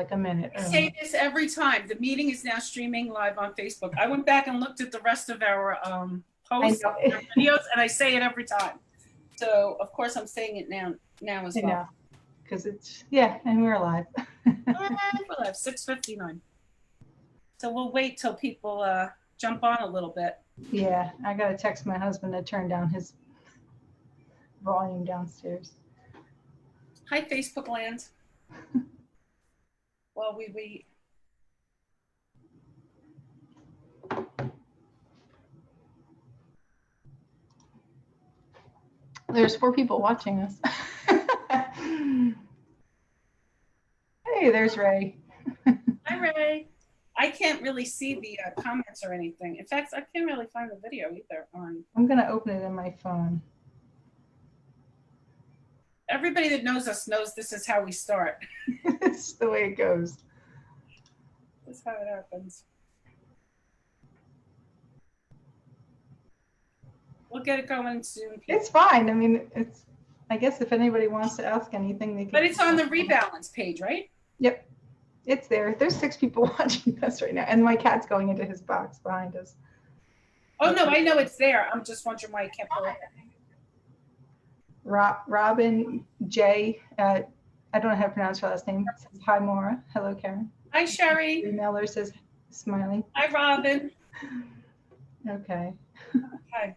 like a minute I early. say this every time. The meeting is now streaming live on Facebook. I went back and looked at the rest of our posts, our videos, and I say it every time. So of course I'm saying it now as well. I know, because it's, yeah, and we're live. And we're live, 6:59. So we'll wait till people jump on a little bit. Yeah, I got to text my husband to turn down his volume downstairs. Hi, Facebook land. While we wait. There's 4 people watching us. Hey, there's Ray. Hi, Ray. I can't really see the comments or anything. In fact, I can't really find the video either. I'm going to open it in my phone. Everybody that knows us knows this is how we start. It's the way it goes. That's how it happens. We'll get it going soon. It's fine. I mean, it's, I guess if anybody wants to ask anything, they can. But it's on the rebalance page, right? Yep. It's there. There's 6 people watching us right now. And my cat's going into his box behind us. Oh, no, I know it's there. I'm just wondering why I can't pull it. Robin J. I don't know how to pronounce her last name. Says, hi, Maura. Hello, Karen. Hi, Sherry. Mailer says, smiling. Hi, Robin. Okay. Hi.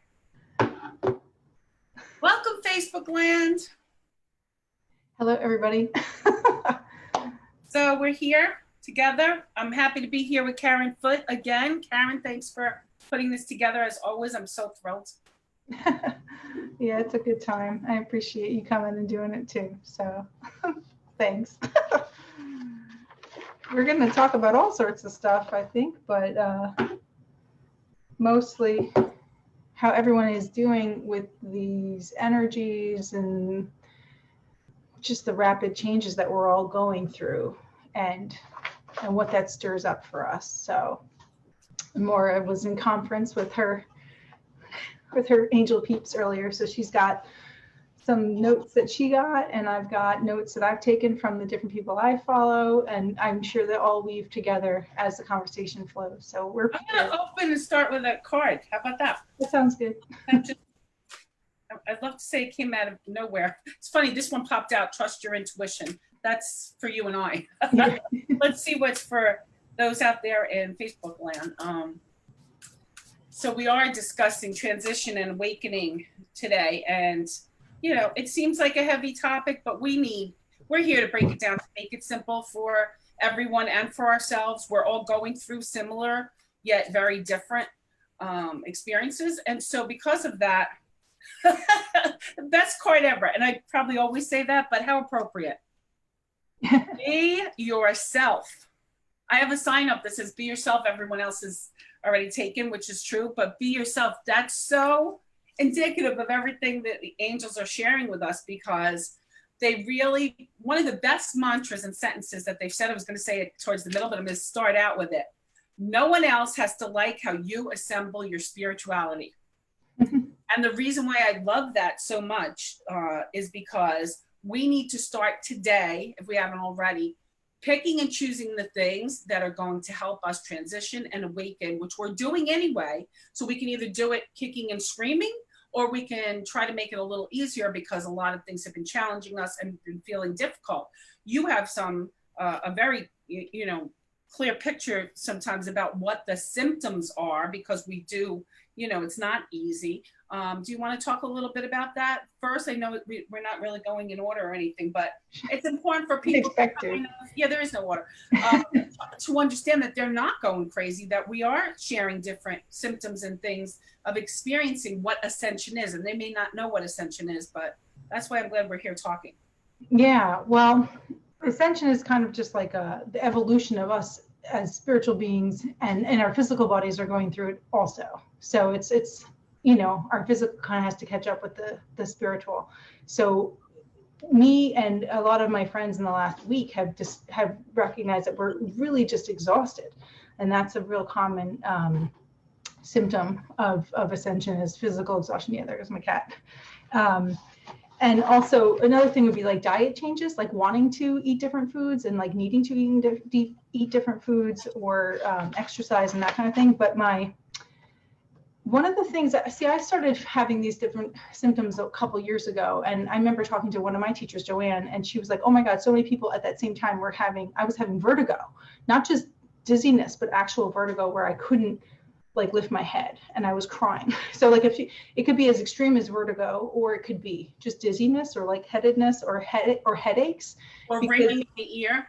Welcome, Facebook land. Hello, everybody. So we're here together. I'm happy to be here with Karen Foote again. Karen, thanks for putting this together as always. I'm so thrilled. Yeah, it's a good time. I appreciate you coming and doing it too. So thanks. We're going to talk about all sorts of stuff, I think, but mostly how everyone is doing with these energies and just the rapid changes that we're all going through and what that stirs up for us. So Maura was in conference with her angel peeps earlier. So she's got some notes that she got, and I've got notes that I've taken from the different people I follow, and I'm sure they all weave together as the conversation flows. So we're I'm going to open and start with a card. How about that? That sounds good. I'd love to say it came out of nowhere. It's funny, this one popped out, trust your intuition. That's for you and I. Let's see what's for those out there in Facebook land. So we are discussing transition and awakening today. And, you know, it seems like a heavy topic, but we're here to break it down, to make it simple for everyone and for ourselves. We're all going through similar, yet very different experiences. And so because of that, best card ever. And I probably always say that, but how appropriate. Be yourself. I have a sign up that says be yourself. Everyone else is already taken, which is true, but be yourself. That's so indicative of everything that the angels are sharing with us, because they really, one of the best mantras and sentences that they've said, I was going to say it towards the middle, but I'm going to start out with it. No one else has to like how you assemble your spirituality. And the reason why I love that so much is because we need to start today, if we haven't already, picking and choosing the things that are going to help us transition and awaken, which we're doing anyway. So we can either do it kicking and screaming, or we can try to make it a little easier because a lot of things have been challenging us and been feeling difficult. You have a very, clear picture sometimes about what the symptoms are, because we do, it's not easy. Do you want to talk a little bit about that first? I know we're not really going in order or anything, but it's important for people. Yeah, there is no order. To understand that they're not going crazy, that we are sharing different symptoms and things of experiencing what ascension is. And they may not know what ascension is, but that's why I'm glad we're here talking. Yeah, well, ascension is kind of just like the evolution of us as spiritual beings, and our physical bodies are going through it also. So it's our physical kind of has to catch up with the spiritual. So me and a lot of my friends in the last week have recognized that we're really just exhausted, and that's a real common symptom of ascension, is physical exhaustion. Yeah, there's my cat. And also another thing would be like diet changes, like wanting to eat different foods and like needing to eat different foods, or exercise and that kind of thing. But one of the things that, see, I started having these different symptoms a couple years ago. And I remember talking to one of my teachers, Joanne, and she was like, oh my God, so many people at that same time I was having vertigo, not just dizziness, but actual vertigo where I couldn't like lift my head and I was crying. So like it could be as extreme as vertigo, or it could be just dizziness or like headedness or headaches. Or ringing in the ear.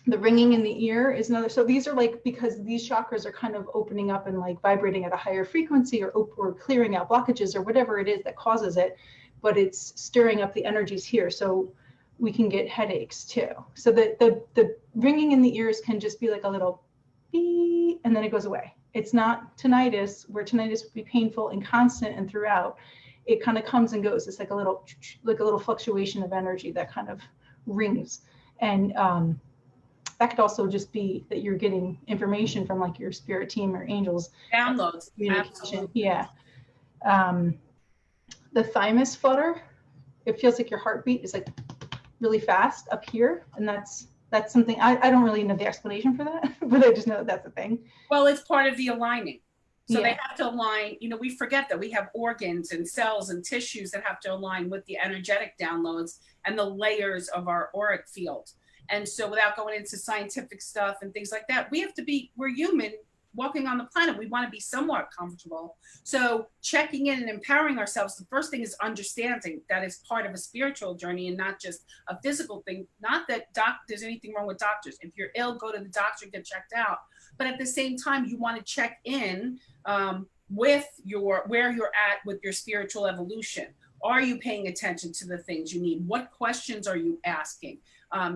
The ringing in the ear is another. So these are like, because these chakras are kind of opening up and like vibrating at a higher frequency, or clearing out blockages or whatever it is that causes it, but it's stirring up the energies here. So we can get headaches too. So the ringing in the ears can just be like a little beep, and then it goes away. It's not tinnitus, where tinnitus would be painful and constant and throughout. It kind of comes and goes. It's like a little fluctuation of energy that kind of rings. And that could also just be that you're getting information from like your spirit team or angels. Downloads. Communication. Absolutely. Yeah. The thymus flutter, it feels like your heartbeat is like really fast up here. And that's something, I don't really know the explanation for that, but I just know that that's a thing. Well, it's part of the aligning. So Yeah. they have to align, we forget that we have organs and cells and tissues that have to align with the energetic downloads and the layers of our auric field. And so without going into scientific stuff and things like that, we're human walking on the planet. We want to be somewhat comfortable. So checking in and empowering ourselves, the first thing is understanding that it's part of a spiritual journey and not just a physical thing. Not that there's anything wrong with doctors. If you're ill, go to the doctor, get checked out. But at the same time, you want to check in with where you're at with your spiritual evolution. Are you paying attention to the things you need? What questions are you asking?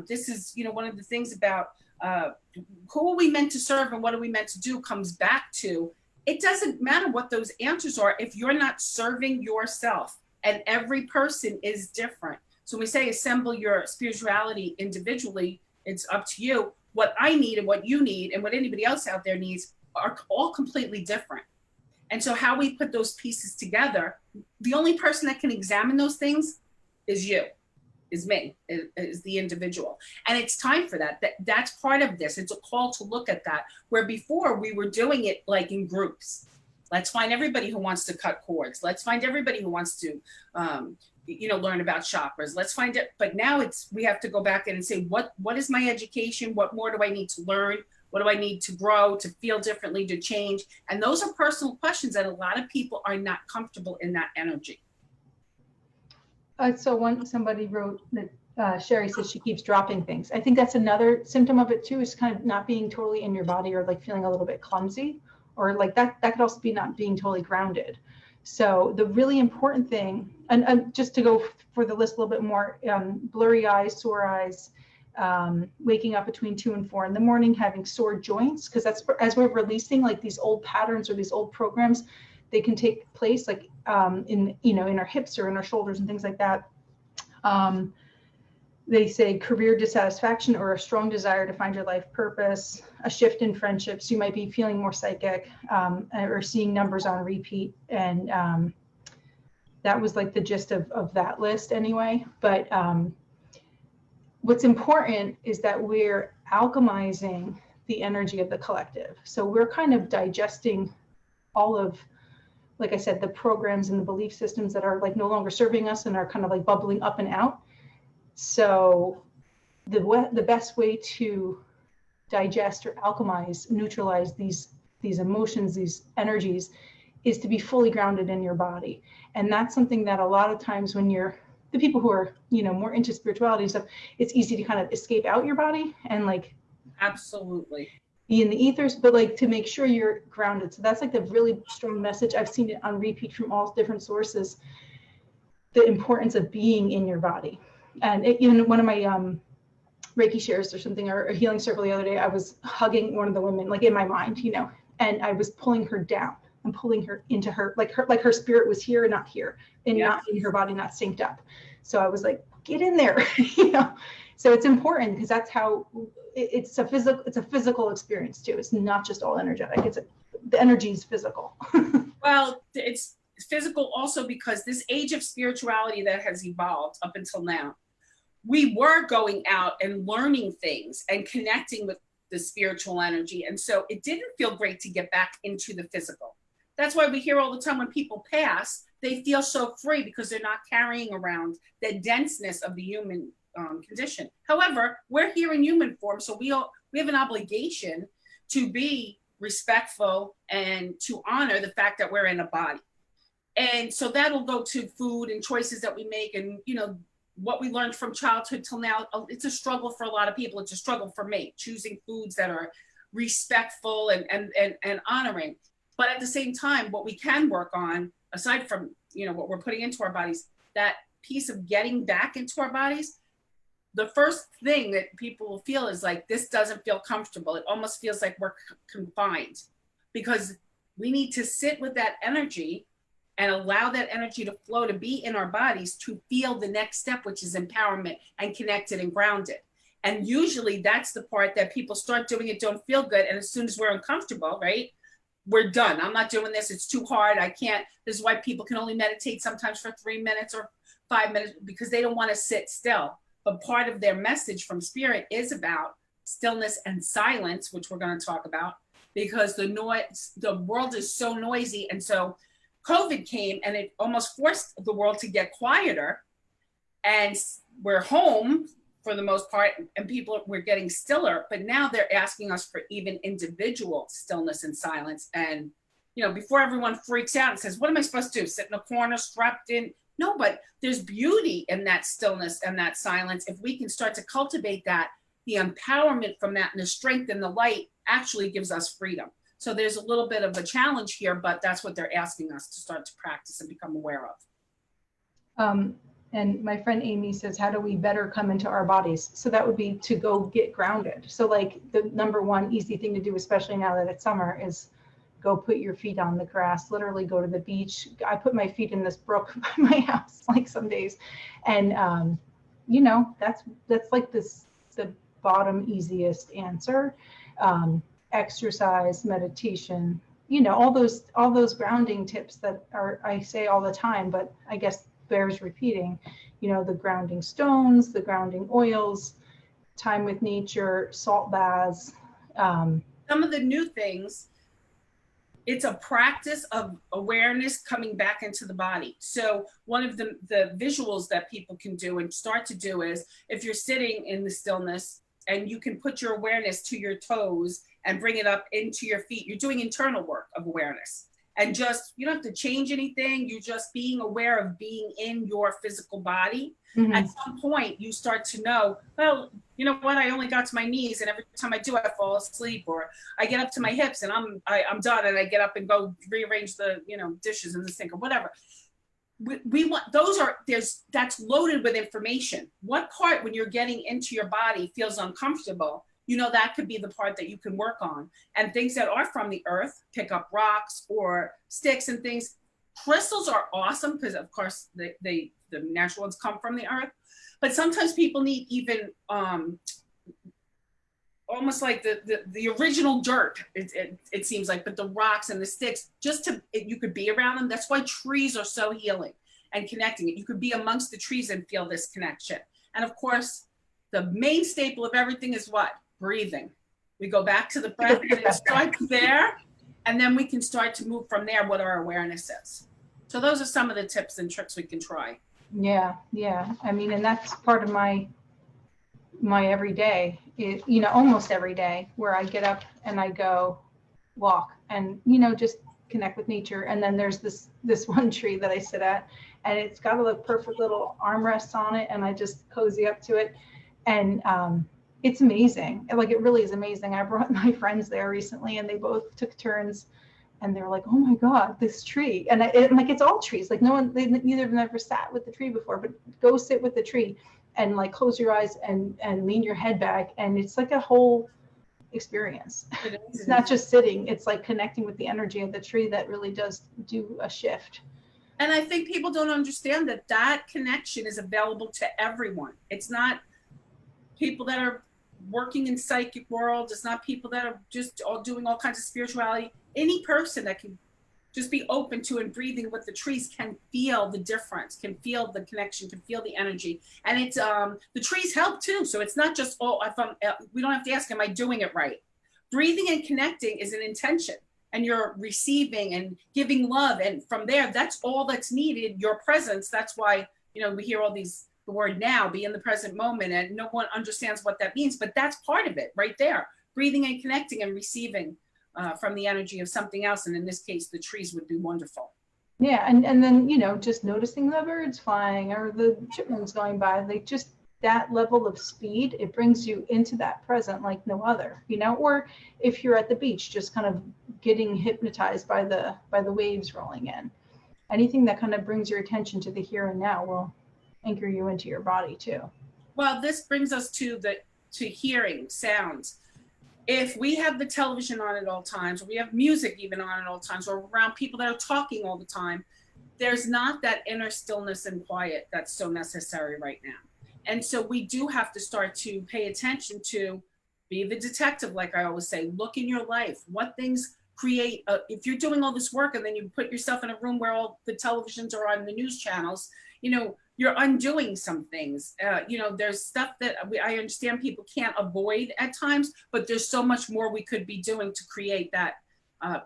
This is, one of the things about who are we meant to serve and what are we meant to do comes back to, it doesn't matter what those answers are if you're not serving yourself, and every person is different. So when we say assemble your spirituality individually, it's up to you. What I need and what you need and what anybody else out there needs are all completely different. And so how we put those pieces together, the only person that can examine those things is you. Is me, is the individual. And it's time for that. That's part of this. It's a call to look at that, where before we were doing it like in groups. Let's find everybody who wants to cut cords. Let's find everybody who wants to, learn about chakras. Let's find it. But now we have to go back in and say, what is my education? What more do I need to learn? What do I need to grow, to feel differently, to change? And those are personal questions that a lot of people are not comfortable in that energy. So somebody wrote that Sherry says she keeps dropping things. I think that's another symptom of it too, is kind of not being totally in your body, or like feeling a little bit clumsy, or like that could also be not being totally grounded. So the really important thing, and just to go for the list a little bit more, blurry eyes, sore eyes, waking up between 2 and 4 in the morning, having sore joints, because that's as we're releasing like these old patterns or these old programs, they can take place like in our hips or in our shoulders and things like that. They say career dissatisfaction or a strong desire to find your life purpose, a shift in friendships. You might be feeling more psychic, or seeing numbers on repeat. And that was like the gist of that list anyway. But what's important is that we're alchemizing the energy of the collective. So we're kind of digesting all of, like I said, the programs and the belief systems that are like no longer serving us and are kind of like bubbling up and out. So the best way to digest or alchemize, neutralize these emotions, these energies, is to be fully grounded in your body. And that's something that a lot of times when you're the people who are, more into spirituality and stuff, it's easy to kind of escape out your body and like absolutely be in the ethers, but like to make sure you're grounded. So that's like the really strong message. I've seen it on repeat from all different sources, the importance of being in your body. And even one of my Reiki shares or something, or a healing circle the other day, I was hugging one of the women, like in my mind, and I was pulling her down and pulling her into her her spirit was here and not here, and not in her body, not synced up. So I was like, get in there, So it's important because that's how it's a physical experience too. It's not just all energetic. The energy is physical. Well, it's physical also because this age of spirituality that has evolved up until now, we were going out and learning things and connecting with the spiritual energy. And so it didn't feel great to get back into the physical. That's why we hear all the time when people pass, they feel so free because they're not carrying around the denseness of the human condition. However, we're here in human form, so we have an obligation to be respectful and to honor the fact that we're in a body. And so that'll go to food and choices that we make, and what we learned from childhood till now. It's a struggle for a lot of people. It's a struggle for me, choosing foods that are respectful and honoring. But at the same time, what we can work on, aside from what we're putting into our bodies, that piece of getting back into our bodies, the first thing that people will feel is like, this doesn't feel comfortable. It almost feels like we're confined, because we need to sit with that energy and allow that energy to flow, to be in our bodies, to feel the next step, which is empowerment and connected and grounded. And usually that's the part that people start doing, it don't feel good. And as soon as we're uncomfortable, right, we're done. I'm not doing this. It's too hard. I can't. This is why people can only meditate sometimes for 3 minutes or 5 minutes, because they don't want to sit still. But part of their message from spirit is about stillness and silence, which we're going to talk about, because the world is so noisy. And so COVID came and it almost forced the world to get quieter, and we're home for the most part, and we're getting stiller. But now they're asking us for even individual stillness and silence. And before everyone freaks out and says, what am I supposed to do, sit in a corner strapped in? No, but there's beauty in that stillness and that silence. If we can start to cultivate that, the empowerment from that and the strength and the light actually gives us freedom. So there's a little bit of a challenge here, but that's what they're asking us to start to practice and become aware of. And my friend Amy says, how do we better come into our bodies? So that would be to go get grounded. So like the number one easy thing to do, especially now that it's summer, is go put your feet on the grass, literally go to the beach. I put my feet in this brook by my house, like some days. And, that's like the bottom easiest answer. Exercise, meditation, all those grounding tips that I say all the time, but I guess bears repeating, the grounding stones, the grounding oils, time with nature, salt baths. Some of the new things, it's a practice of awareness coming back into the body. So one of the visuals that people can do and start to do is, if you're sitting in the stillness and you can put your awareness to your toes and bring it up into your feet, you're doing internal work of awareness. And just, you don't have to change anything. You're just being aware of being in your physical body. Mm-hmm. At some point, you start to know, well, you know what? I only got to my knees, and every time I do, I fall asleep, or I get up to my hips and I'm done, and I get up and go rearrange the dishes in the sink or whatever. We want that's loaded with information. What part, when you're getting into your body, feels uncomfortable? That could be the part that you can work on. And things that are from the earth, pick up rocks or sticks and things. Crystals are awesome because, of course, the natural ones come from the earth. But sometimes people need even almost like the original dirt, it seems like, but the rocks and the sticks, you could be around them. That's why trees are so healing and connecting. You could be amongst the trees and feel this connection. And of course, the main staple of everything is what? Breathing. We go back to the breath, and it starts there, and then we can start to move from there what our awareness is. So those are some of the tips and tricks we can try. Yeah. I mean, and that's part of my everyday, almost every day, where I get up and I go walk and, just connect with nature. And then there's this one tree that I sit at, and it's got a perfect little armrests on it, and I just cozy up to it. And, it's amazing. Like, it really is amazing. I brought my friends there recently, and they both took turns, and they were like, oh my God, this tree. And it's all trees. Like, neither of them ever sat with the tree before, but go sit with the tree and like close your eyes and lean your head back. And it's like a whole experience. It's not just sitting, it's like connecting with the energy of the tree that really does do a shift. And I think people don't understand that connection is available to everyone. It's not people that are working in psychic world. It's not people that are just all doing all kinds of spirituality. Any person that can just be open to and breathing with the trees can feel the difference, can feel the connection, can feel the energy. And it's the trees help too. So it's not just, oh, if I'm, we don't have to ask, am I doing it right? Breathing and connecting is an intention, and you're receiving and giving love. And from there, that's all that's needed, your presence. That's why, you know, we hear all these, the word now, be in the present moment, and no one understands what that means, but that's part of it right there. Breathing and connecting and receiving from the energy of something else. And in this case, the trees would be wonderful. Yeah, and then, you know, just noticing the birds flying or the chipmunks going by, like just that level of speed, it brings you into that present like no other, you know. Or if you're at the beach, just kind of getting hypnotized by the waves rolling in. Anything that kind of brings your attention to the here and now will anchor you into your body too. Well, this brings us to hearing sounds. If we have the television on at all times, or we have music even on at all times, or around people that are talking all the time, there's not that inner stillness and quiet that's so necessary right now. And so we do have to start to pay attention to, be the detective, like I always say, look in your life. What things create, if you're doing all this work and then you put yourself in a room where all the televisions are on the news channels, you know, you're undoing some things. You know, there's stuff that I understand people can't avoid at times, but there's so much more we could be doing to create that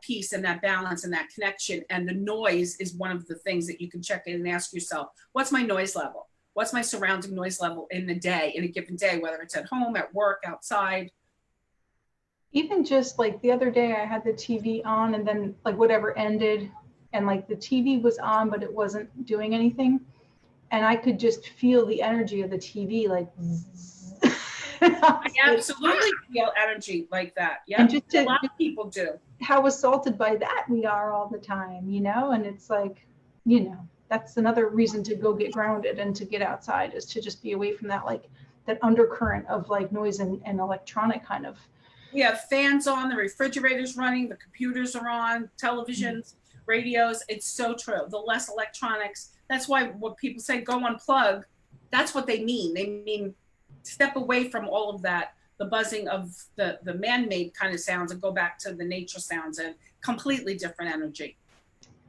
peace and that balance and that connection. And the noise is one of the things that you can check in and ask yourself, what's my noise level? What's my surrounding noise level in the day, in a given day, whether it's at home, at work, outside? Even just like the other day, I had the TV on and then like whatever ended and like the TV was on, but it wasn't doing anything. And I could just feel the energy of the TV, like. I absolutely feel energy like that. Yeah, and just a lot of people do. How assaulted by that we are all the time, you know. And it's like, you know, that's another reason to go get grounded and to get outside, is to just be away from that, like that undercurrent of like noise and electronic kind of. We have fans on, the refrigerator's running, the computers are on, televisions, radios. It's so true. The less electronics. That's why what people say, go unplug, that's what they mean. They mean step away from all of that, the buzzing of the man-made kind of sounds, and go back to the nature sounds and completely different energy.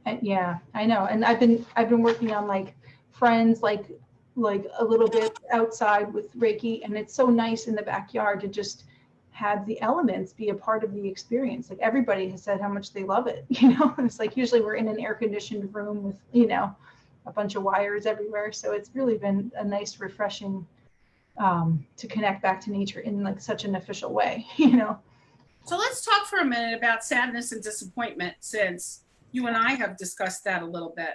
And yeah, I know. And I've been working on like friends, like a little bit outside with Reiki, and it's so nice in the backyard to just have the elements be a part of the experience. Like everybody has said how much they love it, you know. It's like usually we're in an air-conditioned room with, you know, a bunch of wires everywhere. So it's really been a nice, refreshing to connect back to nature in like such an official way, you know. So let's talk for a minute about sadness and disappointment, since you and I have discussed that a little bit,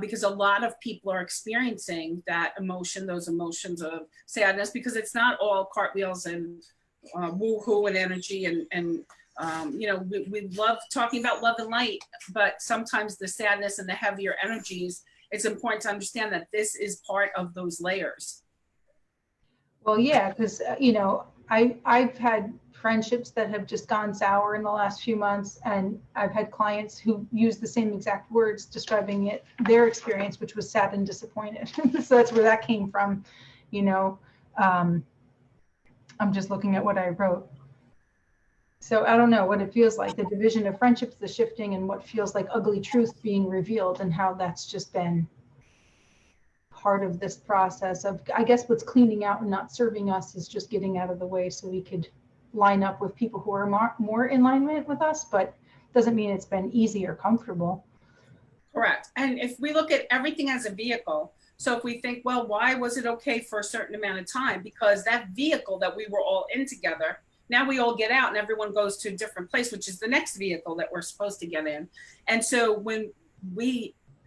because a lot of people are experiencing that emotion, those emotions of sadness, because it's not all cartwheels and woo-hoo and energy and you know, we love talking about love and light, but sometimes the sadness and the heavier energies, it's important to understand that this is part of those layers. Well, yeah, because, you know, I've had friendships that have just gone sour in the last few months, and I've had clients who use the same exact words describing it, their experience, which was sad and disappointed. So that's where that came from, you know. I'm just looking at what I wrote. So I don't know what it feels like, the division of friendships, the shifting, and what feels like ugly truth being revealed, and how that's just been part of this process of, I guess, what's cleaning out and not serving us is just getting out of the way so we could line up with people who are more in alignment with us, but doesn't mean it's been easy or comfortable. Correct. And if we look at everything as a vehicle, so if we think, well, why was it okay for a certain amount of time? Because that vehicle that we were all in together, now we all get out and everyone goes to a different place, which is the next vehicle that we're supposed to get in. And so when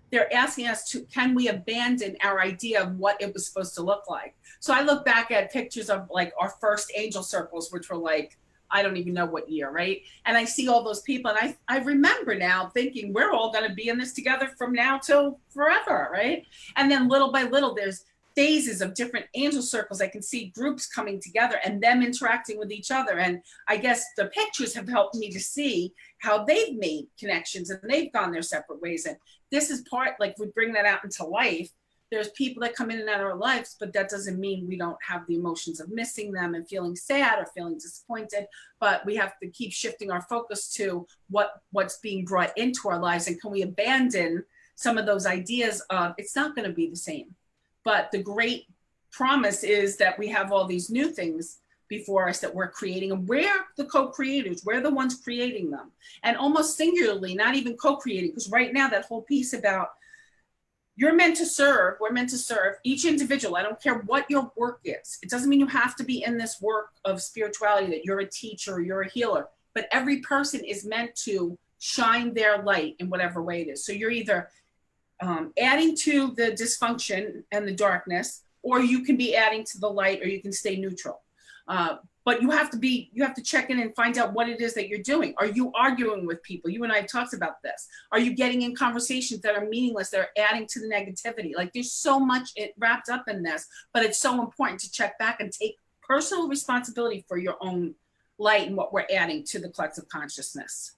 they're asking us to, can we abandon our idea of what it was supposed to look like? So I look back at pictures of like our first angel circles, which were like, I don't even know what year, right? And I see all those people, and I remember now thinking, we're all gonna be in this together from now till forever, right? And then little by little, there's phases of different angel circles. I can see groups coming together and them interacting with each other. And I guess the pictures have helped me to see how they've made connections and they've gone their separate ways. And this is part, like we bring that out into life. there's people that come in and out of our lives, but that doesn't mean we don't have the emotions of missing them and feeling sad or feeling disappointed. But we have to keep shifting our focus to what's being brought into our lives, and can we abandon some of those ideas of it's not going to be the same. But the great promise is that we have all these new things before us that we're creating, and we're the co-creators. We're the ones creating them, and almost singularly, not even co-creating, because right now that whole piece about you're meant to serve, we're meant to serve each individual. I don't care what your work is. It doesn't mean you have to be in this work of spirituality, that you're a teacher or you're a healer, but every person is meant to shine their light in whatever way it is. So you're either adding to the dysfunction and the darkness, or you can be adding to the light, or you can stay neutral. But you have to check in and find out what it is that you're doing. Are you arguing with people? You and I have talked about this. Are you getting in conversations that are meaningless, that are adding to the negativity? Like, there's so much wrapped up in this, but it's so important to check back and take personal responsibility for your own light and what we're adding to the collective consciousness.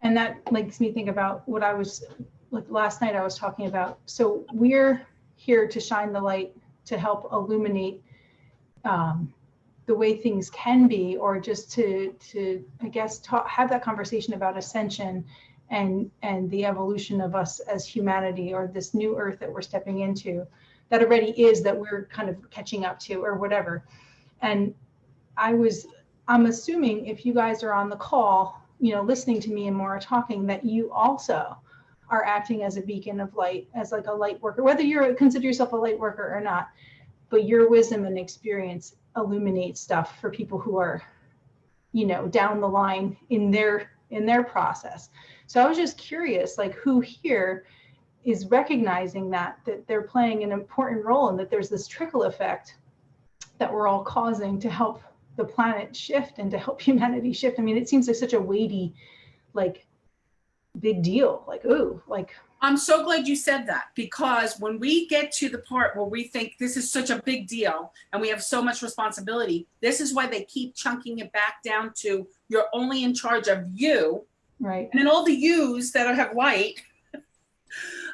And that makes me think about what I was, like last night I was talking about. So we're here to shine the light, to help illuminate the way things can be, or just to I guess have that conversation about ascension and the evolution of us as humanity, or this new earth that we're stepping into, that already is, that we're kind of catching up to, or whatever. And I'm assuming if you guys are on the call, you know, listening to me and Maura talking, that you also are acting as a beacon of light, as like a light worker, whether you consider yourself a light worker or not. But your wisdom and experience illuminates stuff for people who are, you know, down the line in their process. So I was just curious, like, who here is recognizing that they're playing an important role, and that there's this trickle effect that we're all causing to help the planet shift and to help humanity shift. I mean, it seems like such a weighty, like, big deal. Like, ooh, like. I'm so glad you said that, because when we get to the part where we think this is such a big deal and we have so much responsibility, this is why they keep chunking it back down to you're only in charge of you. Right. And then all the yous that have light,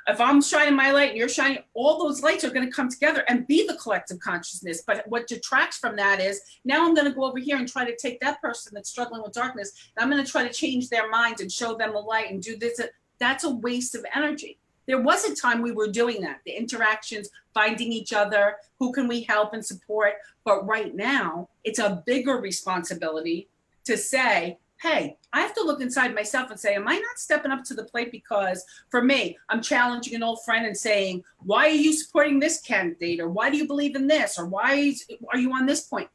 if I'm shining my light and you're shining, all those lights are going to come together and be the collective consciousness. But what detracts from that is, now I'm going to go over here and try to take that person that's struggling with darkness, and I'm going to try to change their mind and show them the light and do this. That's a waste of energy. There was a time we were doing that, the interactions, finding each other, who can we help and support. But right now, it's a bigger responsibility to say, hey, I have to look inside myself and say, am I not stepping up to the plate? Because for me, I'm challenging an old friend and saying, why are you supporting this candidate? Or why do you believe in this? Or why are you on this point?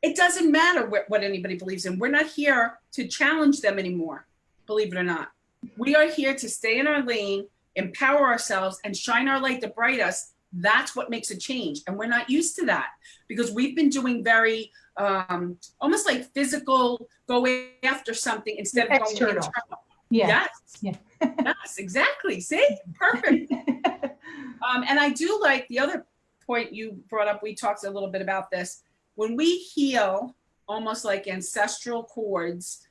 It doesn't matter what anybody believes in. We're not here to challenge them anymore, believe it or not. We are here to stay in our lane, empower ourselves, and shine our light to bright us. That's what makes a change. And we're not used to that, because we've been doing very almost like physical, go after something instead of going internal. Yeah. Yes. Yeah. Yes, exactly. See, perfect. And I do like the other point you brought up. We talked a little bit about this. When we heal almost like ancestral cords,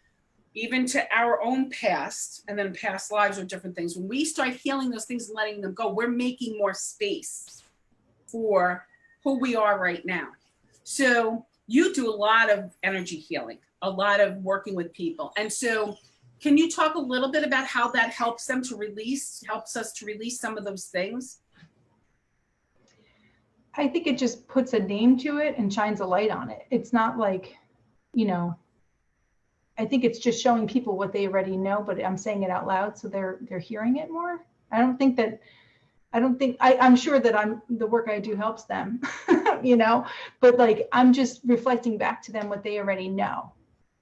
even to our own past, and then past lives or different things, when we start healing those things and letting them go, we're making more space for who we are right now. So you do a lot of energy healing, a lot of working with people. And so can you talk a little bit about how that helps us to release some of those things? I think it just puts a name to it and shines a light on it. It's not like, you know, I think it's just showing people what they already know, but I'm saying it out loud so they're hearing it more. I'm sure that the work I do helps them, you know, but like, I'm just reflecting back to them what they already know.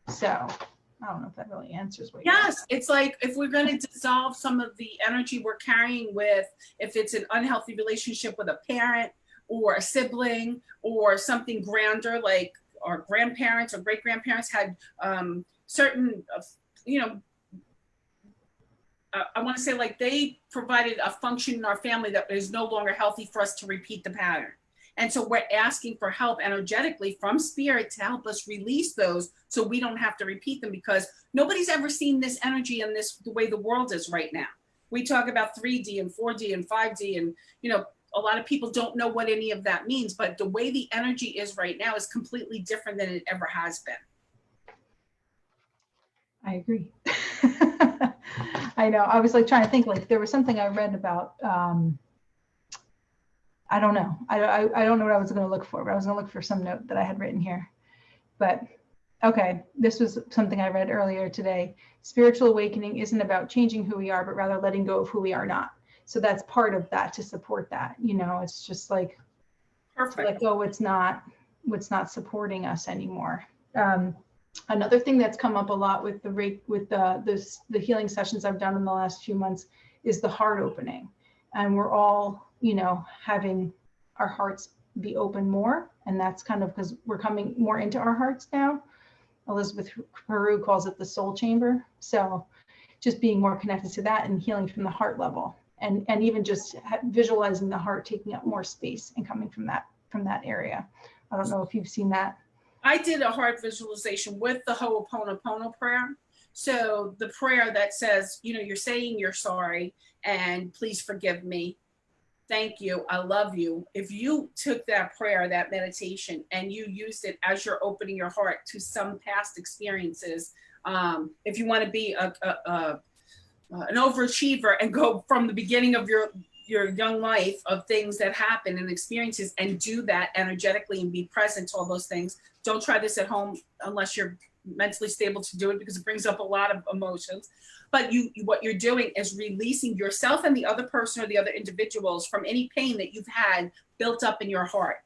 So I don't know if that really answers what you're Yes, it's like, if we're going to dissolve some of the energy we're carrying with, if it's an unhealthy relationship with a parent or a sibling or something grander, like our grandparents or great grandparents had certain, you know, I want to say, like, they provided a function in our family that is no longer healthy for us to repeat the pattern. And so we're asking for help energetically from spirit to help us release those so we don't have to repeat them, because nobody's ever seen this energy and the way the world is right now. We talk about 3D and 4D and 5D, and a lot of people don't know what any of that means, but the way the energy is right now is completely different than it ever has been. I agree. I know. I was like trying to think, like there was something I read about, I don't know. I don't know what I was going to look for, but I was going to look for some note that I had written here. But okay, this was something I read earlier today. Spiritual awakening isn't about changing who we are, but rather letting go of who we are not. So that's part of that, to support that. It's just like, Perfect. let go what's not supporting us anymore. Another thing that's come up a lot with the healing sessions I've done in the last few months is the heart opening, and we're all having our hearts be open more, and that's kind of because we're coming more into our hearts now. Elizabeth Peru calls it the soul chamber. So just being more connected to that and healing from the heart level, and even just visualizing the heart taking up more space and coming from that area. I don't know if you've seen that. I did a heart visualization with the Ho'oponopono prayer. So the prayer that says, you're saying you're sorry and please forgive me. Thank you. I love you. If you took that prayer, that meditation, and you used it as you're opening your heart to some past experiences, if you want to be an overachiever and go from the beginning of your young life of things that happen and experiences, and do that energetically and be present to all those things. Don't try this at home unless you're mentally stable to do it, because it brings up a lot of emotions. But what you're doing is releasing yourself and the other person or the other individuals from any pain that you've had built up in your heart.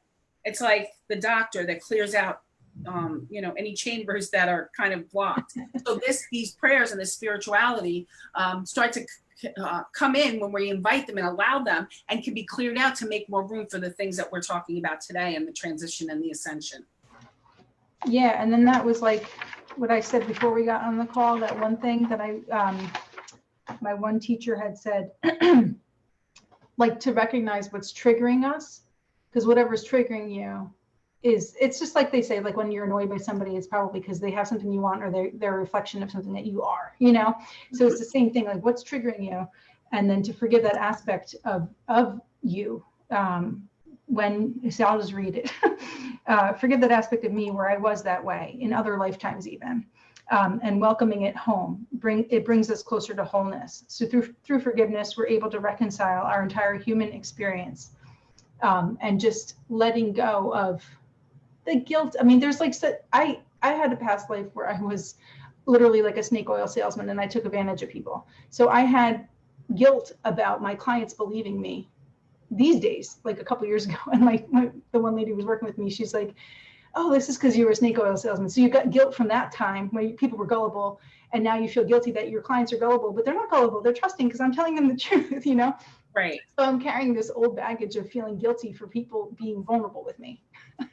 It's like the doctor that clears out any chambers that are kind of blocked. So these prayers and this spirituality start to come in when we invite them and allow them, and can be cleared out to make more room for the things that we're talking about today, and the transition and the ascension. Yeah, and then that was like what I said before we got on the call, that one thing that my one teacher had said, like to recognize what's triggering us, because whatever's triggering you it's just like they say, like when you're annoyed by somebody, it's probably because they have something you want, or they're a reflection of something that you are, So it's the same thing, like what's triggering you, and then to forgive that aspect of you. So I'll just read it. Forgive that aspect of me where I was that way in other lifetimes even, and welcoming it home. It brings us closer to wholeness. So through forgiveness, we're able to reconcile our entire human experience, and just letting go of the guilt. I mean, there's like, I had a past life where I was literally like a snake oil salesman, and I took advantage of people. So I had guilt about my clients believing me these days, like a couple of years ago. And the one lady who was working with me, she's like, oh, this is because you were a snake oil salesman. So you got guilt from that time when people were gullible, and now you feel guilty that your clients are gullible, but they're not gullible. They're trusting because I'm telling them the truth, Right. So I'm carrying this old baggage of feeling guilty for people being vulnerable with me.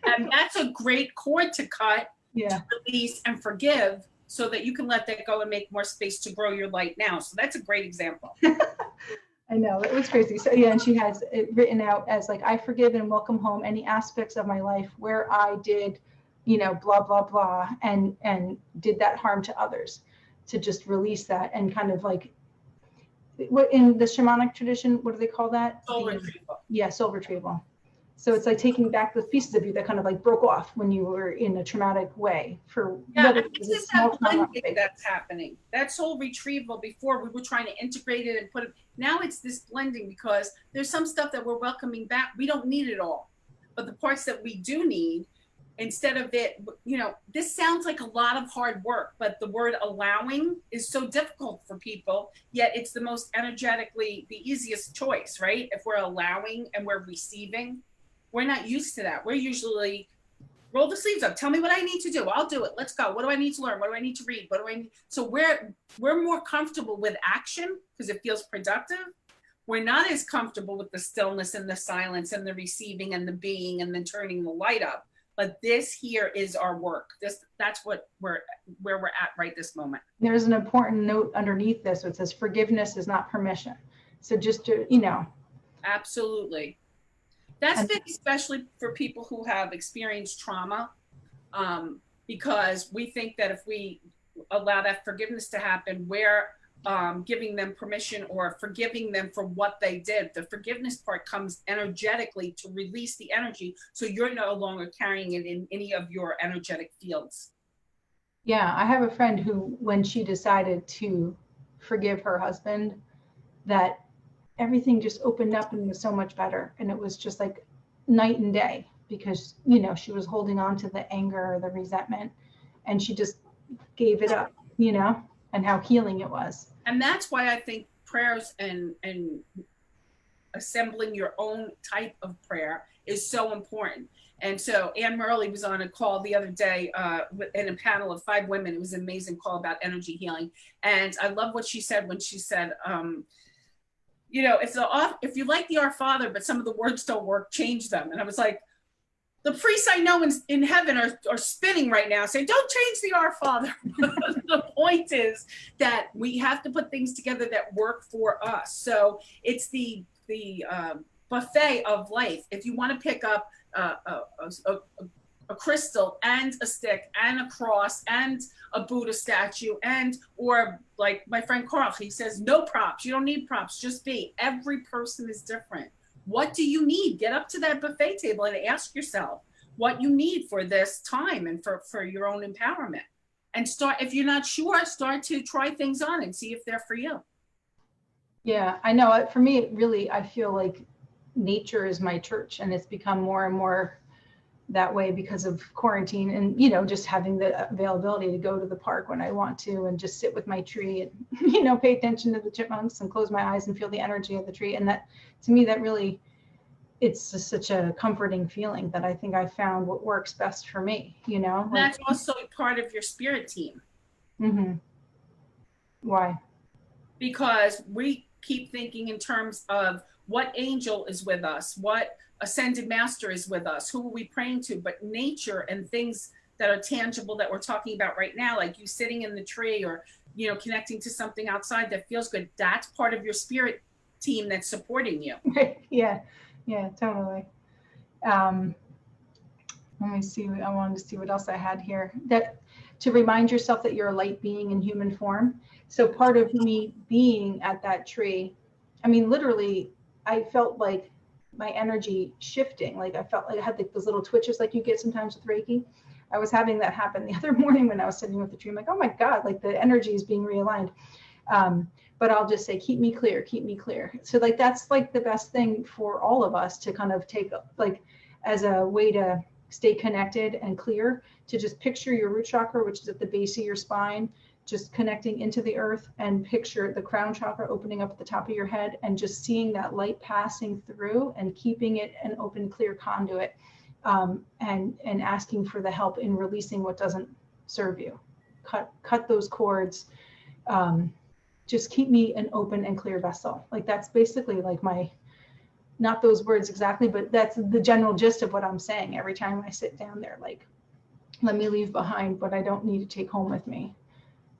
And that's a great cord to cut, to release and forgive, so that you can let that go and make more space to grow your light now. So that's a great example. I know, it was crazy. So yeah, and she has it written out as like, I forgive and welcome home any aspects of my life where I did, blah, blah, blah, and did that harm to others, to just release that, and kind of like, what in the shamanic tradition, what do they call that? Soul retrieval. Yeah, soul retrieval. So it's like taking back the pieces of you that kind of like broke off when you were in a traumatic way. This is that blending that's happening. That soul retrieval, before we were trying to integrate it and put it, now it's this blending, because there's some stuff that we're welcoming back. We don't need it all, but the parts that we do need, instead of it, this sounds like a lot of hard work, but the word allowing is so difficult for people, yet it's the most energetically, the easiest choice, right? If we're allowing and we're receiving, we're not used to that. We're usually roll the sleeves up. Tell me what I need to do. I'll do it. Let's go. What do I need to learn? What do I need to read? What do I need? So we're more comfortable with action because it feels productive. We're not as comfortable with the stillness and the silence and the receiving and the being and then turning the light up. But this here is our work. That's where we're at right this moment. There's an important note underneath this that says forgiveness is not permission. So just to, Absolutely. That's been especially for people who have experienced trauma, because we think that if we allow that forgiveness to happen, we're giving them permission or forgiving them for what they did. The forgiveness part comes energetically to release the energy, so you're no longer carrying it in any of your energetic fields. Yeah, I have a friend who, when she decided to forgive her husband, that everything just opened up and was so much better. And it was just like night and day, because, you know, she was holding on to the anger or the resentment, and she just gave it up, you know, and how healing it was. And that's why I think prayers and assembling your own type of prayer is so important. And so Anne Murley was on a call the other day in a panel of 5 women. It was an amazing call about energy healing. And I love what she said when she said, you know, if you like the Our Father, but some of the words don't work, change them. And I was like, the priests I know in heaven are spinning right now saying, don't change the Our Father. The point is that we have to put things together that work for us. So it's the buffet of life. If you want to pick up a crystal and a stick and a cross and a Buddha statue, or like my friend Carl, he says, no props. You don't need props, just be. Every person is different. What do you need? Get up to that buffet table and ask yourself what you need for this time and for your own empowerment. And start, if you're not sure, start to try things on and see if they're for you. Yeah, I know. For me, really, I feel like nature is my church, and it's become more and more that way because of quarantine, and, you know, just having the availability to go to the park when I want to and just sit with my tree and, you know, pay attention to the chipmunks and close my eyes and feel the energy of the tree. And that, to me, that really, it's just such a comforting feeling that I think I found what works best for me, you know. And that's also part of your spirit team. Mm-hmm. Why? Because we keep thinking in terms of what angel is with us, what ascended master is with us, who are we praying to? But nature and things that are tangible that we're talking about right now, like you sitting in the tree or, you know, connecting to something outside that feels good, that's part of your spirit team that's supporting you. Yeah, totally. Let me see, I wanted to see what else I had here. That to remind yourself that you're a light being in human form. So part of me being at that tree, I mean, literally, I felt like my energy shifting. Like I felt like I had like those little twitches like you get sometimes with Reiki. I was having that happen the other morning when I was sitting with the tree. I'm like, oh my God, like the energy is being realigned. But I'll just say, keep me clear, keep me clear. So like, that's like the best thing for all of us to kind of take like as a way to stay connected and clear, to just picture your root chakra, which is at the base of your spine, just connecting into the earth, and picture the crown chakra opening up at the top of your head and just seeing that light passing through and keeping it an open, clear conduit, and asking for the help in releasing what doesn't serve you. Cut those cords. Just keep me an open and clear vessel. Like that's basically like my, not those words exactly, but that's the general gist of what I'm saying every time I sit down there. Like, let me leave behind what I don't need to take home with me,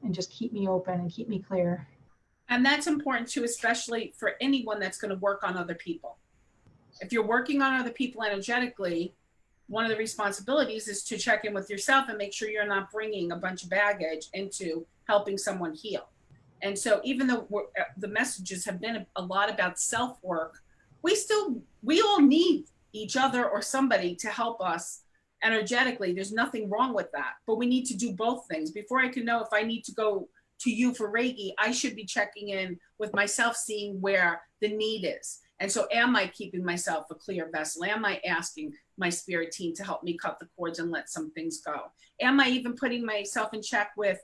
and just keep me open and keep me clear. And that's important too, especially for anyone that's going to work on other people. If you're working on other people energetically, one of the responsibilities is to check in with yourself and make sure you're not bringing a bunch of baggage into helping someone heal. And so even though the messages have been a lot about self-work, we all need each other or somebody to help us energetically. There's nothing wrong with that, but we need to do both things. Before I can know if I need to go to you for Reiki, I should be checking in with myself, seeing where the need is. And so am I keeping myself a clear vessel? Am I asking my spirit team to help me cut the cords and let some things go? Am I even putting myself in check with,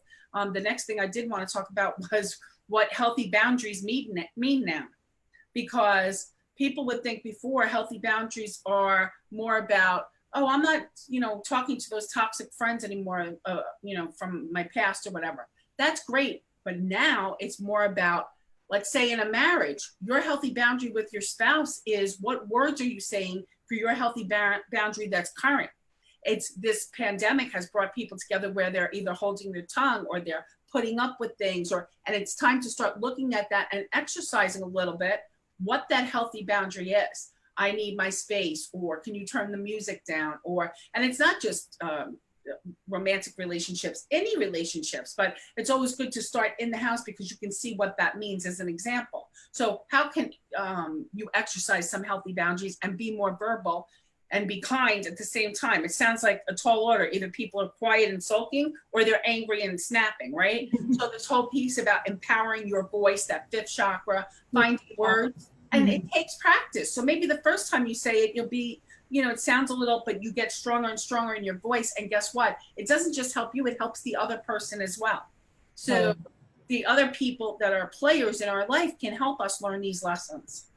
the next thing I did want to talk about was what healthy boundaries mean now. Because people would think before healthy boundaries are more about, oh, I'm not, talking to those toxic friends anymore, from my past or whatever. That's great. But now it's more about, let's say in a marriage, your healthy boundary with your spouse is what words are you saying for your healthy boundary that's current. It's this pandemic has brought people together where they're either holding their tongue or they're putting up with things, and it's time to start looking at that and exercising a little bit what that healthy boundary is. I need my space, or can you turn the music down? And it's not just romantic relationships, any relationships, but it's always good to start in the house because you can see what that means as an example. So how can you exercise some healthy boundaries and be more verbal and be kind at the same time? It sounds like a tall order. Either people are quiet and sulking or they're angry and snapping, right? So this whole piece about empowering your voice, that fifth chakra, finding words, and it takes practice. So maybe the first time you say it, you'll be, it sounds a little, but you get stronger and stronger in your voice. And guess what? It doesn't just help you, it helps the other person as well. So the other people that are players in our life can help us learn these lessons.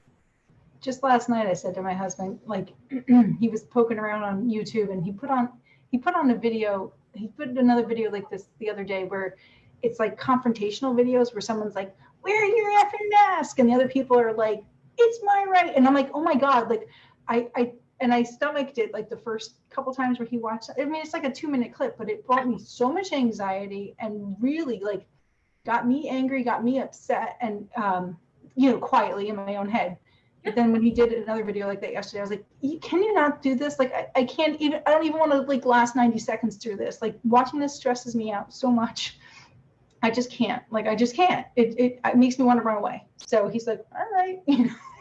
Just last night, I said to my husband, like, he was poking around on YouTube and he put on a video. He put another video like this the other day where it's like confrontational videos where someone's like, wear your effing mask. And the other people are like, it's my right. And I'm like, oh my God, like I stomached it like the first couple times where he watched it. I mean, it's like a 2-minute clip, but it brought me so much anxiety and really like got me angry, got me upset, and quietly in my own head. But then when he did another video like that yesterday, I was like, can you not do this? Like, I can't even, I don't even want to like last 90 seconds through this. Like watching this stresses me out so much. I just can't. Like, I just can't. It makes me want to run away. So he's like, all right.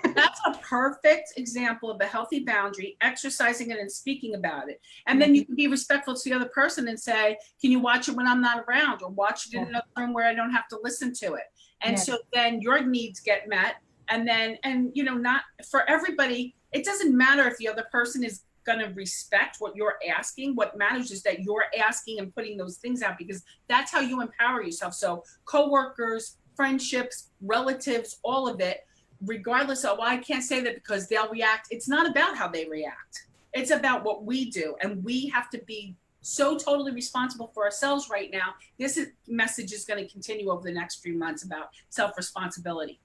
That's a perfect example of a healthy boundary, exercising it and speaking about it. And then you can be respectful to the other person and say, can you watch it when I'm not around, or watch it in another room where I don't have to listen to it? And so then your needs get met. And then, not for everybody, it doesn't matter if the other person is going to respect what you're asking. What matters is that you're asking and putting those things out, because that's how you empower yourself. So coworkers, friendships, relatives, all of it, regardless of, well, I can't say that because they'll react. It's not about how they react. It's about what we do. And we have to be so totally responsible for ourselves right now. Message is going to continue over the next few months about self-responsibility.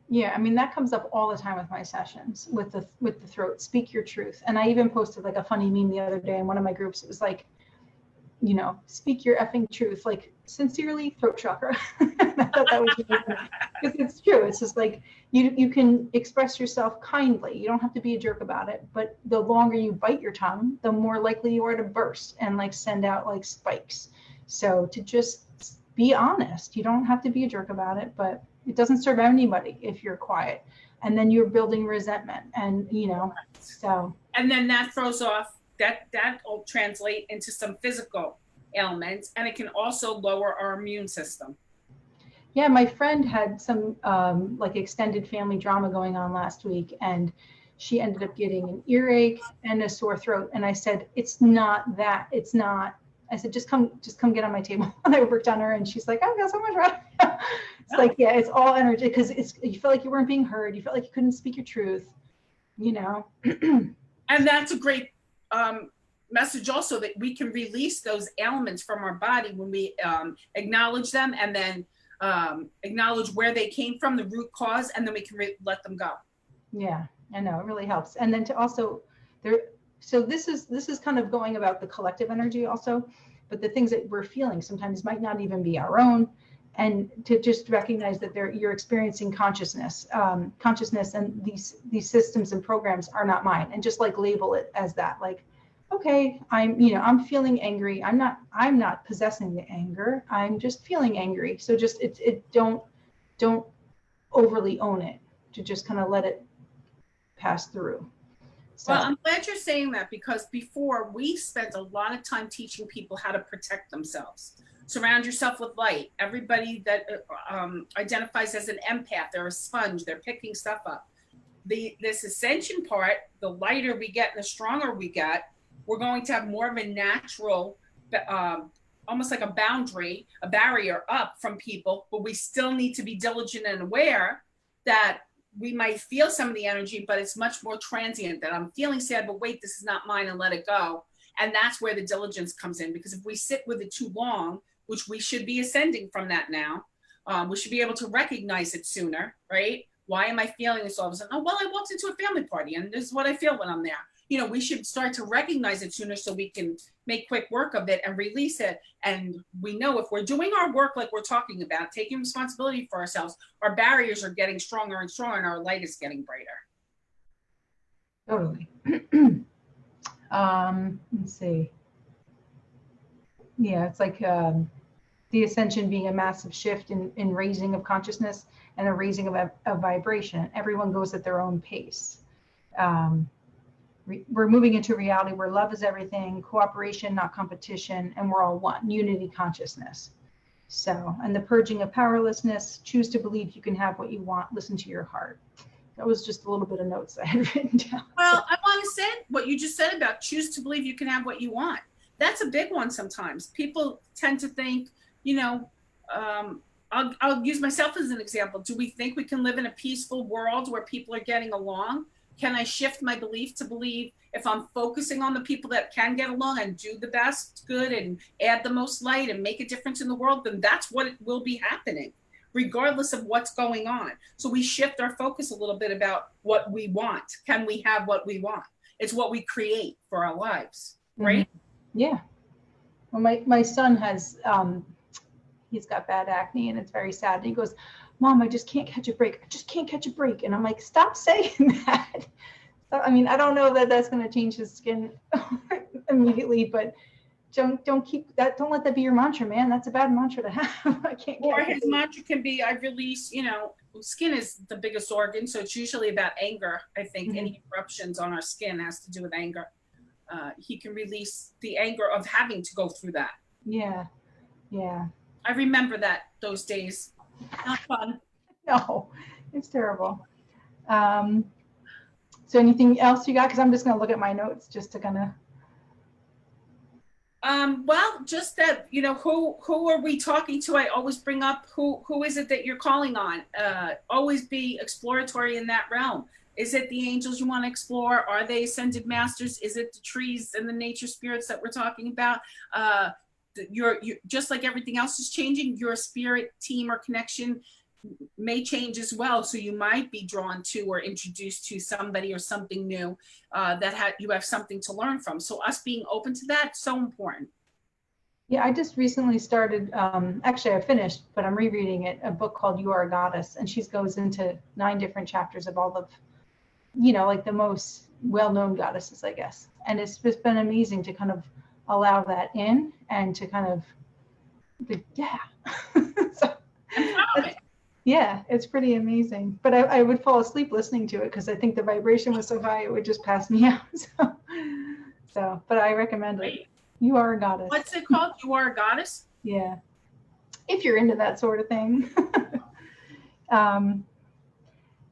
Yeah, I mean, that comes up all the time with my sessions with the throat. Speak your truth. And I even posted like a funny meme the other day in one of my groups. It was like, speak your effing truth, like sincerely, throat chakra. I thought that was really funny. Because it's true. It's just like you can express yourself kindly. You don't have to be a jerk about it. But the longer you bite your tongue, the more likely you are to burst and like send out like spikes. So to just be honest. You don't have to be a jerk about it, but it doesn't serve anybody if you're quiet. And then you're building resentment, and so. And then that throws off, that will translate into some physical ailments, and it can also lower our immune system. Yeah, my friend had some like extended family drama going on last week, and she ended up getting an earache and a sore throat. And I said, it's not that. It's not. I said, just come get on my table. And I worked on her, and she's like, I feel so much better. It's like, yeah, it's all energy, because you felt like you weren't being heard. You felt like you couldn't speak your truth, And that's a great message also, that we can release those ailments from our body when we acknowledge them, and then acknowledge where they came from, the root cause, and then we can let them go. Yeah, I know, it really helps. And then to also so this is kind of going about the collective energy also, but the things that we're feeling sometimes might not even be our own, and to just recognize that you're experiencing consciousness, and these systems and programs are not mine, and just like label it as that, like, okay, I'm feeling angry. I'm not possessing the anger. I'm just feeling angry. So just don't overly own it, to just kind of let it pass through. So. Well, I'm glad you're saying that, because before we spent a lot of time teaching people how to protect themselves. Surround yourself with light. Everybody that identifies as an empath, they're a sponge, they're picking stuff up. This ascension part, the lighter we get and the stronger we get, we're going to have more of a natural, almost like a boundary, a barrier up from people, but we still need to be diligent and aware that we might feel some of the energy, but it's much more transient, that I'm feeling sad, but wait, this is not mine, and let it go. And that's where the diligence comes in, because if we sit with it too long, which we should be ascending from that now, we should be able to recognize it sooner, right? Why am I feeling this all of a sudden? Oh, well, I walked into a family party and this is what I feel when I'm there. We should start to recognize it sooner so we can make quick work of it and release it. And we know if we're doing our work like we're talking about, taking responsibility for ourselves, our barriers are getting stronger and stronger, and our light is getting brighter. Totally. Let's see. Yeah, it's like the ascension being a massive shift in raising of consciousness and a raising of vibration. Everyone goes at their own pace. We're moving into a reality where love is everything, cooperation, not competition, and we're all one, unity consciousness. So, and the purging of powerlessness, choose to believe you can have what you want, listen to your heart. That was just a little bit of notes I had written down. Well, I want to say what you just said about choose to believe you can have what you want. That's a big one sometimes. People tend to think, you know, I'll use myself as an example. Do we think we can live in a peaceful world where people are getting along? Can I shift my belief to believe if I'm focusing on the people that can get along and do the best good and add the most light and make a difference in the world, then that's what it will be happening, regardless of what's going on. So we shift our focus a little bit about what we want. Can we have what we want? It's what we create for our lives, right? Mm-hmm. Yeah. Well, my son has, he's got bad acne and it's very sad. And he goes, Mom, I just can't catch a break. I just can't catch a break. And I'm like, stop saying that. I mean, I don't know that that's going to change his skin immediately, but don't keep that. Don't let that be your mantra, man. That's a bad mantra to have. I can't. Or his mantra can be, I release, you know, skin is the biggest organ. So it's usually about anger. I think mm-hmm. Any eruptions on our skin has to do with anger. He can release the anger of having to go through that. Yeah. Yeah. I remember those days. Not fun. No, it's terrible. So anything else you got? Because I'm just going to look at my notes just to kind of. Well, just that, you know, who are we talking to? I always bring up who is it that you're calling on? Always be exploratory in that realm. Is it the angels you want to explore? Are they ascended masters? Is it the trees and the nature spirits that we're talking about? You're just like everything else is changing, your spirit team or connection may change as well. So you might be drawn to or introduced to somebody or something new you have something to learn from. So us being open to that, so important. Yeah, I just recently started, actually I finished, but I'm rereading it, a book called You Are a Goddess. And she goes into 9 different chapters of all of, you know, like the most well-known goddesses, I guess. And it's just been amazing to kind of allow that in and to kind of, yeah. So, yeah, it's pretty amazing. But I would fall asleep listening to it because I think the vibration was so high, it would just pass me out. So but I recommend it. You Are a Goddess. What's it called? You Are a Goddess? Yeah. If you're into that sort of thing.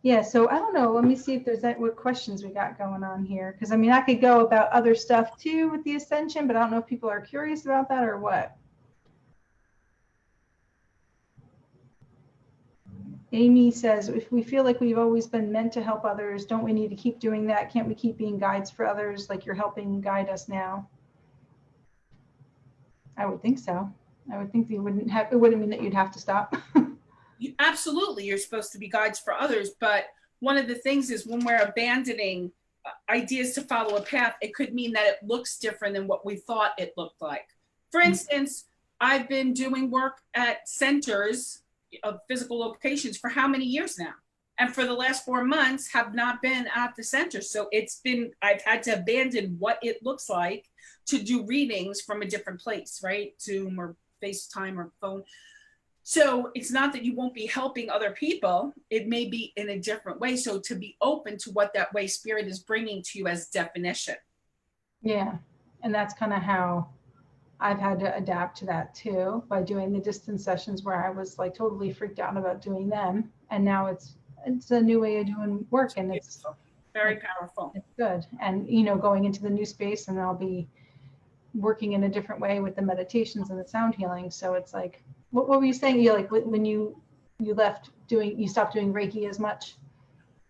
Yeah, so I don't know. Let me see if there's what questions we got going on here. Because I mean, I could go about other stuff too with the Ascension, but I don't know if people are curious about that or what. Amy says, if we feel like we've always been meant to help others, don't we need to keep doing that? Can't we keep being guides for others like you're helping guide us now? I would think so. I would think it wouldn't mean that you'd have to stop. Absolutely, you're supposed to be guides for others, but one of the things is when we're abandoning ideas to follow a path, it could mean that it looks different than what we thought it looked like. For instance, I've been doing work at centers of physical locations for how many years now? And for the last 4 months have not been at the center. So I've had to abandon what it looks like to do readings from a different place, right? Zoom or FaceTime or phone. So it's not that you won't be helping other people. It may be in a different way. So to be open to what that way spirit is bringing to you as definition. Yeah. And that's kind of how I've had to adapt to that too, by doing the distance sessions where I was like totally freaked out about doing them. And now it's a new way of doing work, and it's very powerful. It's good. And, you know, going into the new space, and I'll be working in a different way with the meditations and the sound healing. So it's like, what were you saying? You like when you stopped doing Reiki as much?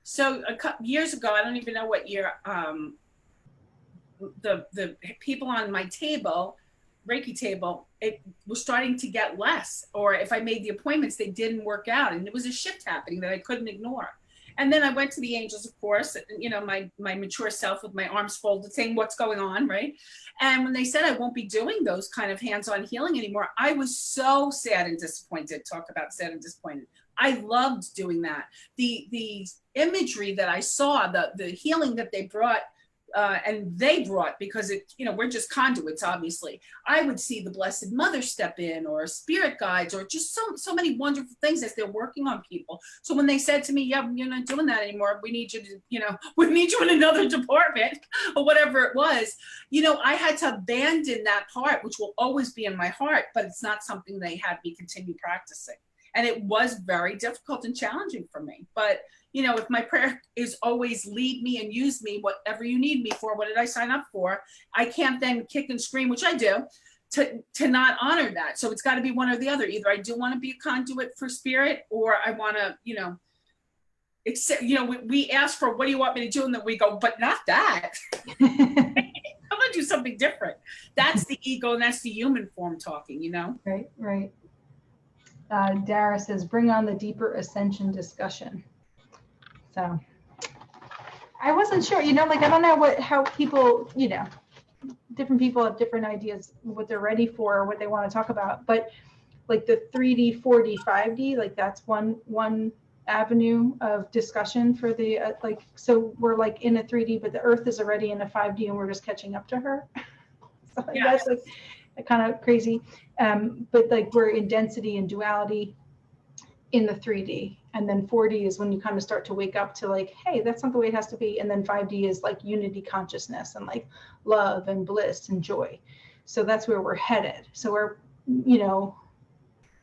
So a couple years ago, I don't even know what year, the people on my table, Reiki table, it was starting to get less, or if I made the appointments, they didn't work out, and it was a shift happening that I couldn't ignore. And then I went to the angels, of course, you know, my mature self with my arms folded saying, what's going on, right? And when they said I won't be doing those kind of hands-on healing anymore, I was so sad and disappointed. Talk about sad and disappointed. I loved doing that. The imagery that I saw, the healing that they brought and they brought, because it, you know, we're just conduits, obviously. I would see the Blessed Mother step in, or spirit guides, or just so many wonderful things as they're working on people. So when they said to me, yeah, you're not doing that anymore, we need you to, you know, we need you in another department, or whatever it was, you know, I had to abandon that part, which will always be in my heart, but it's not something they had me continue practicing. And it was very difficult and challenging for me. But, you know, if my prayer is always lead me and use me, whatever you need me for, what did I sign up for? I can't then kick and scream, which I do, to not honor that. So it's got to be one or the other. Either I do want to be a conduit for spirit, or I want to, you know, accept, you know, we ask for, what do you want me to do? And then we go, but not that. I'm going to do something different. That's the ego, and that's the human form talking, you know? Right, right. Dara says, bring on the deeper ascension discussion. So I wasn't sure, you know, like, I don't know how people, you know, different people have different ideas, what they're ready for, or what they want to talk about. But like the 3D, 4D, 5D, like that's one avenue of discussion for the, like, so we're like in a 3D, but the earth is already in a 5D and we're just catching up to her. So yeah. That's like kind of crazy. But like we're in density and duality in the 3D, and then 4D is when you kind of start to wake up to like, hey, that's not the way it has to be. And then 5D is like unity consciousness and like love and bliss and joy. So that's where we're headed. So we're, you know,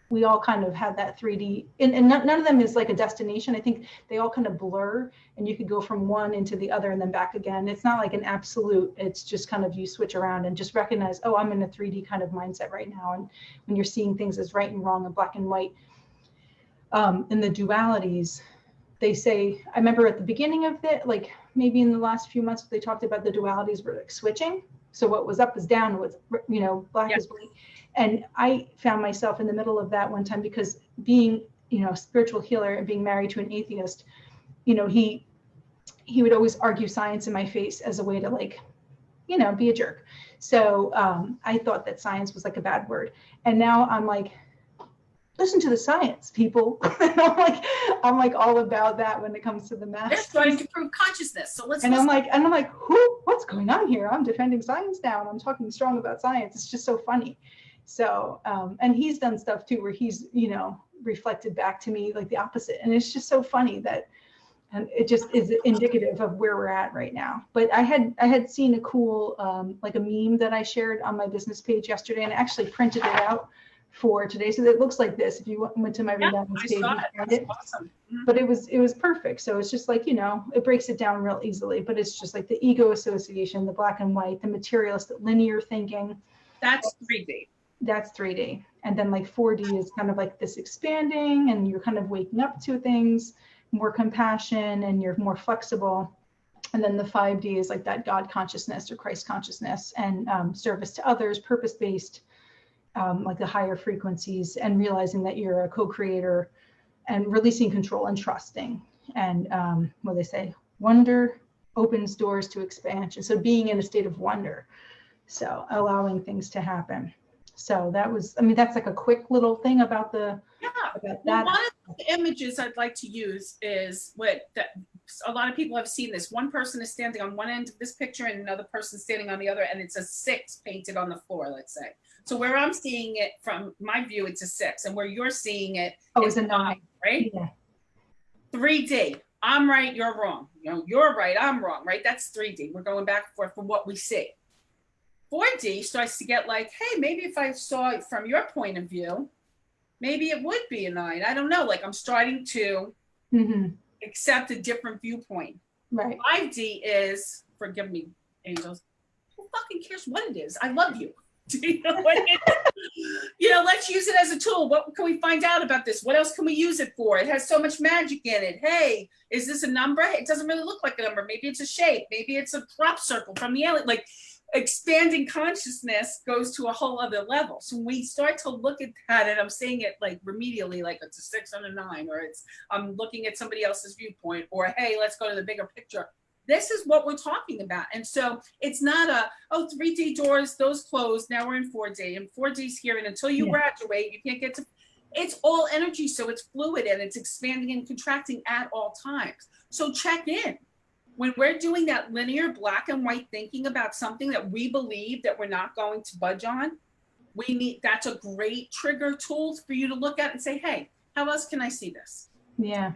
we all kind of have that 3D, and none of them is like a destination. I think they all kind of blur, and you could go from one into the other and then back again. It's not like an absolute, it's just kind of you switch around and just recognize, oh, I'm in a 3D kind of mindset right now. And when you're seeing things as right and wrong and black and white, in the dualities, they say, I remember at the beginning of it, like maybe in the last few months, they talked about the dualities were like switching. So what was up is down, was, you know, black is white. And I found myself in the middle of that one time, because being, you know, a spiritual healer and being married to an atheist, you know, he would always argue science in my face as a way to like, you know, be a jerk. So I thought that science was like a bad word. And now I'm like, listen to the science, people. And I'm like all about that when it comes to the math. They're trying to prove consciousness. So let's. And I'm like, what's going on here? I'm defending science now, and I'm talking strong about science. It's just so funny. So, and he's done stuff too, where he's, you know, reflected back to me like the opposite. And it's just so funny that, and it just is indicative of where we're at right now. But I had seen a cool, like a meme that I shared on my business page yesterday, and I actually printed it out for today. So it looks like this. If you went to my rebalance page, you found it. Awesome. Mm-hmm. But it was perfect. So it's just like, you know, it breaks it down real easily, but it's just like the ego association, the black and white, the materialist, linear thinking. That's 3D. That's 3D. And then like 4D is kind of like this expanding, and you're kind of waking up to things, more compassion, and you're more flexible. And then the 5D is like that God consciousness or Christ consciousness, and service to others, purpose-based, like the higher frequencies, and realizing that you're a co-creator, and releasing control and trusting. And what they say, wonder opens doors to expansion. So being in a state of wonder, so allowing things to happen. So that was, I mean, that's like a quick little thing about the, about that. Well, one of the images I'd like to use is a lot of people have seen this. One person is standing on one end of this picture and another person standing on the other, and it's a 6 painted on the floor, let's say. So where I'm seeing it from my view, it's a 6, and where you're seeing it, it's a 9, right? Yeah. 3D. I'm right, you're wrong. You know, you're right, I'm wrong, right? That's 3D. We're going back and forth from what we see. 4D starts to get like, hey, maybe if I saw it from your point of view, maybe it would be a 9. I don't know. Like, I'm starting to accept a different viewpoint. Right. 5D is, forgive me, angels, who fucking cares what it is? I love you. You know, you know, let's use it as a tool. What can we find out about this? What else can we use it for? It has so much magic in it. Hey, is this a number? It doesn't really look like a number. Maybe it's a shape. Maybe it's a crop circle from the alien. Like, expanding consciousness goes to a whole other level. So when we start to look at that, and I'm saying it like remedially, like it's a 6 and a 9, or it's I'm looking at somebody else's viewpoint, or hey, let's go to the bigger picture. This is what we're talking about. And so it's not 3D doors, those closed, now we're in 4D, and 4D's here, and until you graduate, you can't get to, it's all energy, so it's fluid and it's expanding and contracting at all times. So check in. when we're doing that linear black and white thinking about something that we believe that we're not going to budge on, that's a great trigger tool for you to look at and say, hey, how else can I see this? Yeah.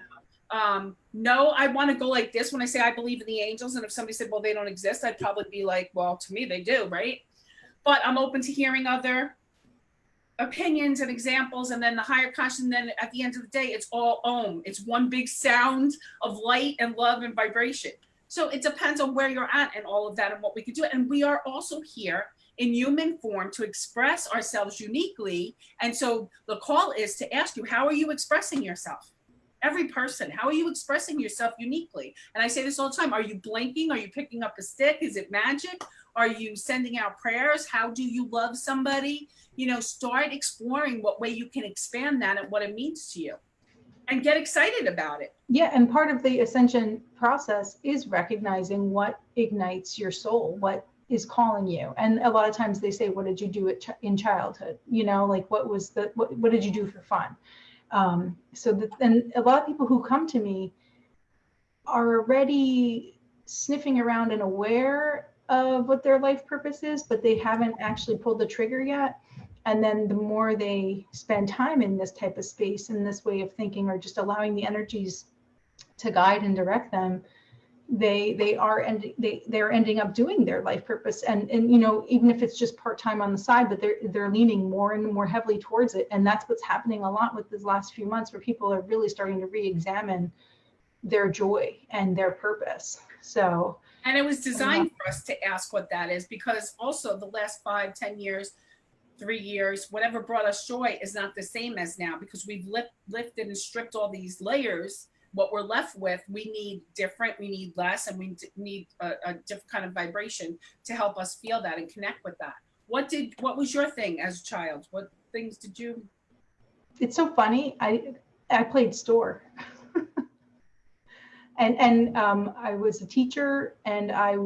No, I want to go like this when I say I believe in the angels. And if somebody said, well, they don't exist, I'd probably be like, well, to me, they do, right? But I'm open to hearing other opinions and examples, and then the higher conscious, and then at the end of the day, it's all Om. It's one big sound of light and love and vibration. So it depends on where you're at and all of that and what we could do. And we are also here in human form to express ourselves uniquely. And so the call is to ask you, how are you expressing yourself? Every person, how are you expressing yourself uniquely? And I say this all the time. Are you blinking? Are you picking up a stick? Is it magic? Are you sending out prayers? How do you love somebody? You know, start exploring what way you can expand that and what it means to you, and get excited about it. Yeah, and part of the ascension process is recognizing what ignites your soul, what is calling you. And a lot of times they say, what did you do in childhood? You know, like what did you do for fun? And a lot of people who come to me are already sniffing around and aware of what their life purpose is, but they haven't actually pulled the trigger yet. And then the more they spend time in this type of space, in this way of thinking, or just allowing the energies to guide and direct them, they're ending up doing their life purpose. And you know, even if it's just part-time on the side, but they're leaning more and more heavily towards it. And that's what's happening a lot with these last few months, where people are really starting to re-examine their joy and their purpose. So, and it was designed for us to ask what that is, because also the last 5, 10 years, 3 years, whatever brought us joy is not the same as now, because we've lifted and stripped all these layers. What we're left with, we need different, we need less, and we need a different kind of vibration to help us feel that and connect with that. What was your thing as a child? What things did you? It's so funny. I played store. And I was a teacher, and I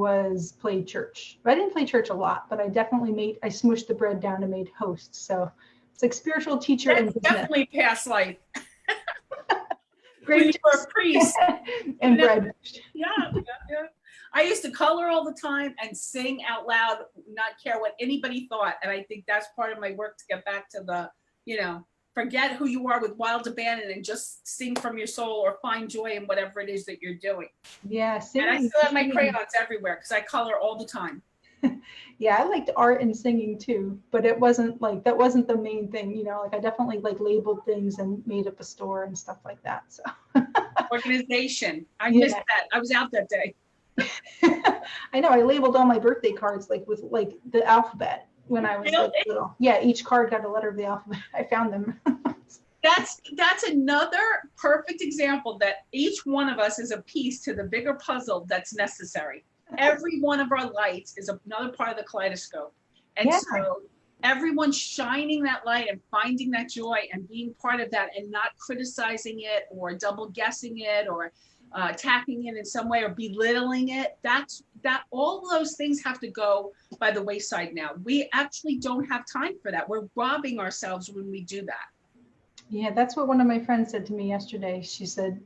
played church. But I didn't play church a lot, but I definitely I smushed the bread down and made hosts. So it's like spiritual teacher. That's and definitely past life. Great. When you were a priest. And bread. Yeah. I used to color all the time and sing out loud, not care what anybody thought. And I think that's part of my work to get back to the, forget who you are with wild abandon and just sing from your soul, or find joy in whatever it is that you're doing. Yeah. And I still have my crayons everywhere because I color all the time. Yeah, I liked art and singing too, but that wasn't the main thing, like I definitely labeled things and made up a store and stuff like that. So organization. I missed that. I was out that day. I know, I labeled all my birthday cards with the alphabet when I was little. Yeah, each card got a letter of the alphabet. I found them. That's another perfect example that each one of us is a piece to the bigger puzzle that's necessary. Every one of our lights is another part of the kaleidoscope. And so everyone's shining that light and finding that joy and being part of that, and not criticizing it or double guessing it or attacking it in some way or belittling it. All those things have to go by the wayside now. We actually don't have time for that. We're robbing ourselves when we do that. Yeah, that's what one of my friends said to me yesterday. She said,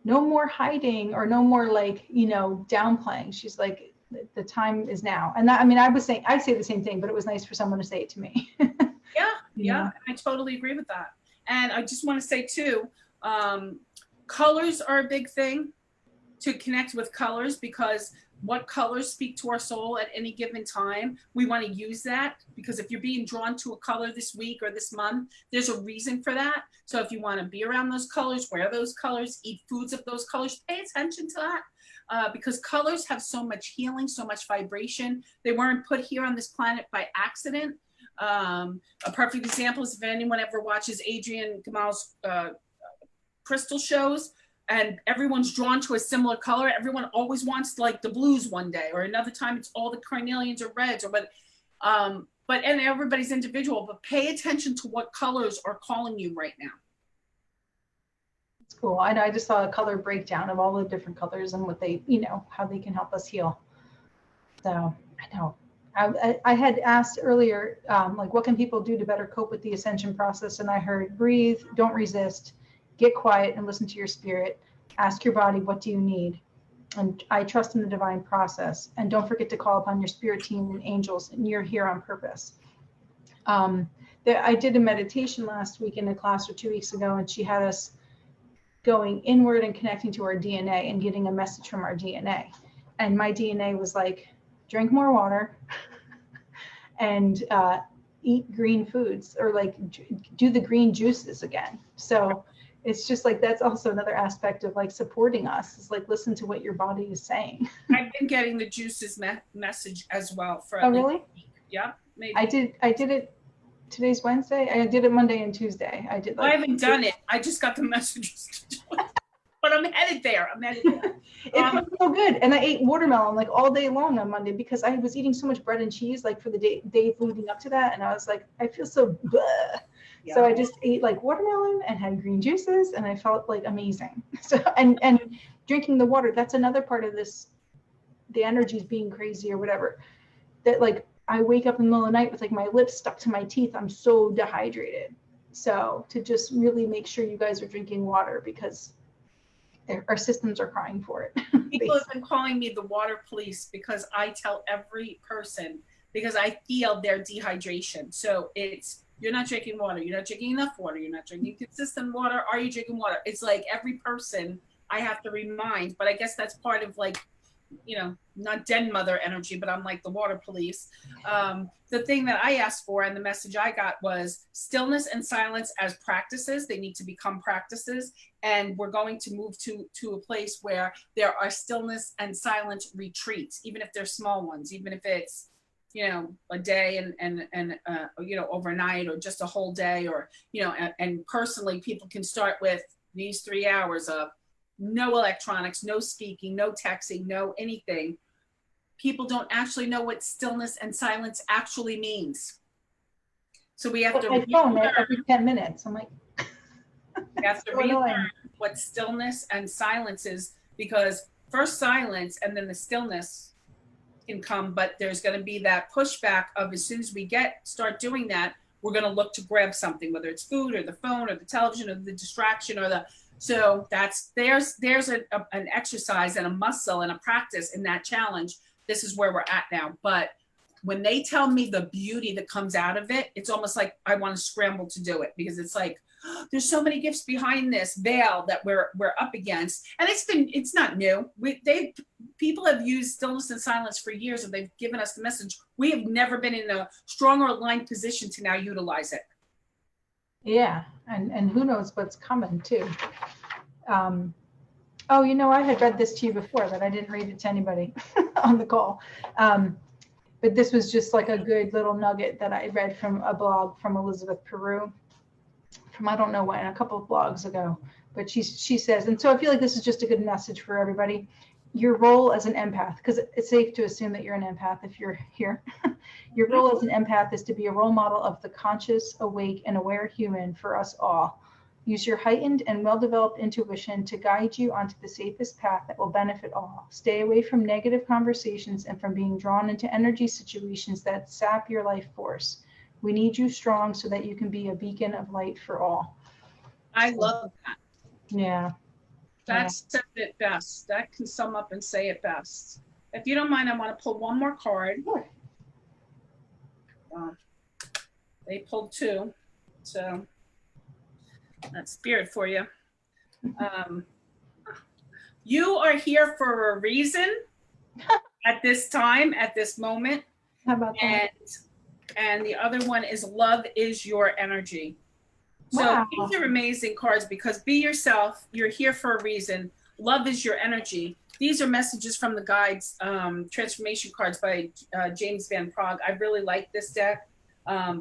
no more hiding, or no more downplaying. She's like, the time is now. And that, I'd say the same thing, but it was nice for someone to say it to me. Yeah, I totally agree with that. And I just want to say too, colors are a big thing, to connect with colors, because what colors speak to our soul at any given time. We want to use that, because if you're being drawn to a color this week or this month, there's a reason for that. So if you want to be around those colors, wear those colors, eat foods of those colors, pay attention to that, because colors have so much healing, so much vibration. They weren't put here on this planet by accident. A perfect example is if anyone ever watches Adrienne Gamal's crystal shows, and everyone's drawn to a similar color. Everyone always wants the blues one day, or another time it's all the carnelians or reds, and everybody's individual, but pay attention to what colors are calling you right now. It's cool. I know, I just saw a color breakdown of all the different colors and what they, how they can help us heal. So I know. I had asked earlier, what can people do to better cope with the ascension process? And I heard, breathe, don't resist, get quiet and listen to your spirit. Ask your body, what do you need? And I trust in the divine process. And don't forget to call upon your spirit team and angels, and you're here on purpose. I did a meditation last week in a class or 2 weeks ago, and she had us going inward and connecting to our DNA and getting a message from our DNA. And my DNA was like, drink more water and eat green foods, or like do the green juices again. So it's just like, that's also another aspect of like supporting us, is like, listen to what your body is saying. I've been getting the juices message as well for Oh, really? Yeah, maybe. I did it. Today's Wednesday. I did it Monday and Tuesday. I did. I haven't done it. I just got the messages to do it. But I'm headed there. It felt so good. And I ate watermelon like all day long on Monday, because I was eating so much bread and cheese like for the days leading up to that. And I was like, I feel so bleh. Yeah. So I just ate like watermelon and had green juices, and I felt like amazing. So and drinking the water, that's another part of this, the energies being crazy or whatever, that like I wake up in the middle of the night with like my lips stuck to my teeth. I'm so dehydrated. So to just really make sure you guys are drinking water, because our systems are crying for it. People have been calling me the water police, because I tell every person, because I feel their dehydration. So it's, you're not drinking water. You're not drinking enough water. You're not drinking consistent water. Are you drinking water? It's like every person I have to remind, but I guess that's part of like, you know, not den mother energy, but I'm like the water police. The thing that I asked for and the message I got was stillness and silence as practices. They need to become practices. And we're going to move to a place where there are stillness and silence retreats, even if they're small ones, even if it's, you know, a day and you know, overnight, or just a whole day, or, you know, and personally, people can start with these 3 hours of no electronics, no speaking, no texting, no anything. People don't actually know what stillness and silence actually means. So we have to relearn every 10 minutes. I'm like, we have to relearn what stillness and silence is, because first silence and then the stillness can come, but there's going to be that pushback of, as soon as we start doing that, we're going to look to grab something, whether it's food or the phone or the television or the distraction or the, so that's, there's an exercise and a muscle and a practice in that challenge. This is where we're at now. But when they tell me the beauty that comes out of it, it's almost like I want to scramble to do it, because it's like, oh, there's so many gifts behind this veil that we're up against. And it's not new. People have used stillness and silence for years, and they've given us the message. We have never been in a stronger aligned position to now utilize it. Yeah, and who knows what's coming too. Oh, you know, I had read this to you before, but I didn't read it to anybody on the call. But this was just like a good little nugget that I read from a blog from Elizabeth Peru, from I don't know when, a couple of blogs ago. But she says, and so I feel like this is just a good message for everybody. Your role as an empath, because it's safe to assume that you're an empath if you're here. Your role as an empath is to be a role model of the conscious, awake, and aware human for us all. Use your heightened and well-developed intuition to guide you onto the safest path that will benefit all. Stay away from negative conversations and from being drawn into energy situations that sap your life force. We need you strong so that you can be a beacon of light for all. I love that. Yeah. That said it best. That can sum up and say it best. If you don't mind, I want to pull one more card. Sure. They pulled two, so that's spirit for you. You are here for a reason at this time, at this moment. How about that? And the other one is love is your energy. So wow. These are amazing cards, because be yourself. You're here for a reason. Love is your energy. These are messages from the guides, transformation cards by James Van Praagh. I really like this deck.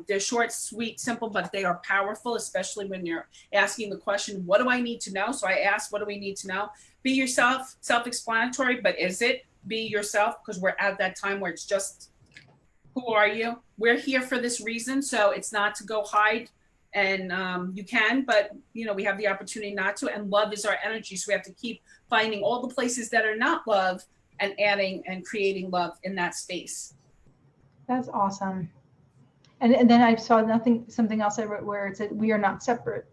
They're short, sweet, simple, but they are powerful, especially when you're asking the question, what do I need to know? So I asked, what do we need to know? Be yourself, self-explanatory, but is it? Be yourself, because we're at that time where it's just, who are you? We're here for this reason, so it's not to go hide. And you can, but you know, we have the opportunity not to. And love is our energy, so we have to keep finding all the places that are not love and adding and creating love in that space. That's awesome. And then I saw something else I wrote where it said, we are not separate.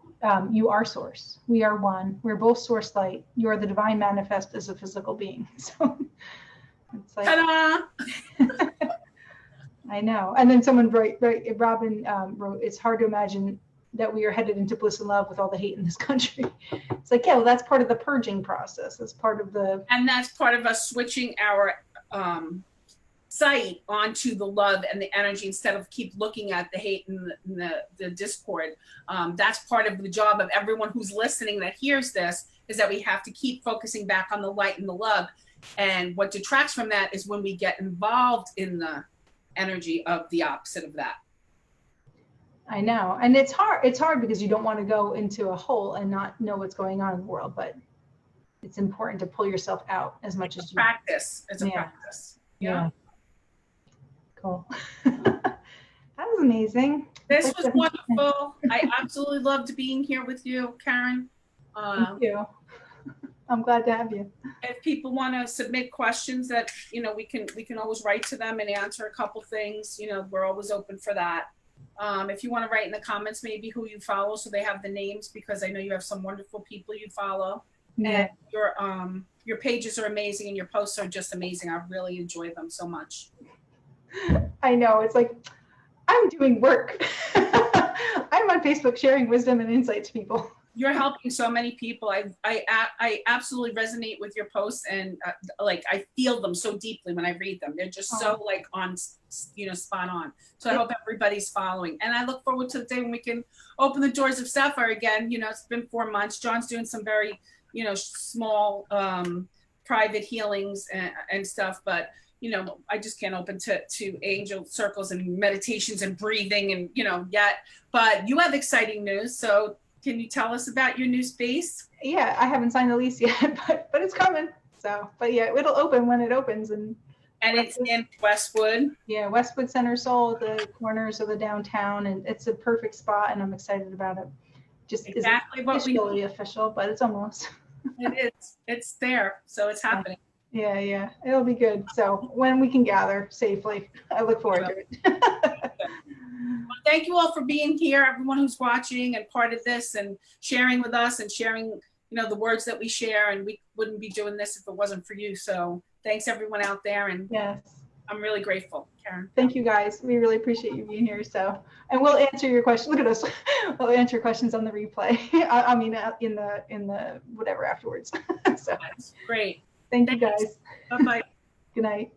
You are source. We are one. We're both source light. You are the divine manifest as a physical being. So it's like, Ta-da! I know. And then someone Robin wrote, it's hard to imagine that we are headed into bliss and love with all the hate in this country. It's like, yeah, well, that's part of the purging process. That's part of the. And that's part of us switching our sight onto the love and the energy instead of keep looking at the hate and the discord. That's part of the job of everyone who's listening that hears this, is that we have to keep focusing back on the light and the love. And what detracts from that is when we get involved in the energy of the opposite of that. I know. And it's hard because you don't want to go into a hole and not know what's going on in the world, but it's important to pull yourself out as much as you practice. It's a practice. Yeah. Cool. That was amazing. This was wonderful. I absolutely loved being here with you, Karen. Thank you. I'm glad to have you. If people want to submit questions that, we can always write to them and answer a couple things, we're always open for that. If you want to write in the comments, maybe who you follow, so they have the names, because I know you have some wonderful people you follow. Yeah. And your pages are amazing and your posts are just amazing. I really enjoy them so much. I know. It's like, I'm doing work. I'm on Facebook sharing wisdom and insight to people. You're helping so many people. I absolutely resonate with your posts, and I feel them so deeply when I read them. They're just so on, spot on. So I hope everybody's following, and I look forward to the day when we can open the doors of Sapphire again. It's been 4 months. John's doing some very, small, private healings and stuff, but I just can't open to angel circles and meditations and breathing and yet. But you have exciting news, so. Can you tell us about your new space? Yeah, I haven't signed the lease yet, but it's coming. So, but yeah, it'll open when it opens, and it's in Westwood. Yeah, Westwood Center Soul, the corners of the downtown, and it's a perfect spot, and I'm excited about it. Just exactly what we really official, but it's almost. It is. It's there, so it's happening. Yeah, it'll be good. So when we can gather safely, I look forward to it. Well, thank you all for being here, everyone who's watching and part of this and sharing with us and sharing, the words that we share. And we wouldn't be doing this if it wasn't for you. So thanks everyone out there. And yes, I'm really grateful, Karen. Thank you guys. We really appreciate you being here. So, and we'll answer your questions. Look at us. We'll answer questions on the replay. I mean, in the whatever afterwards. So that's great. Thank you guys. Bye-bye. Good night.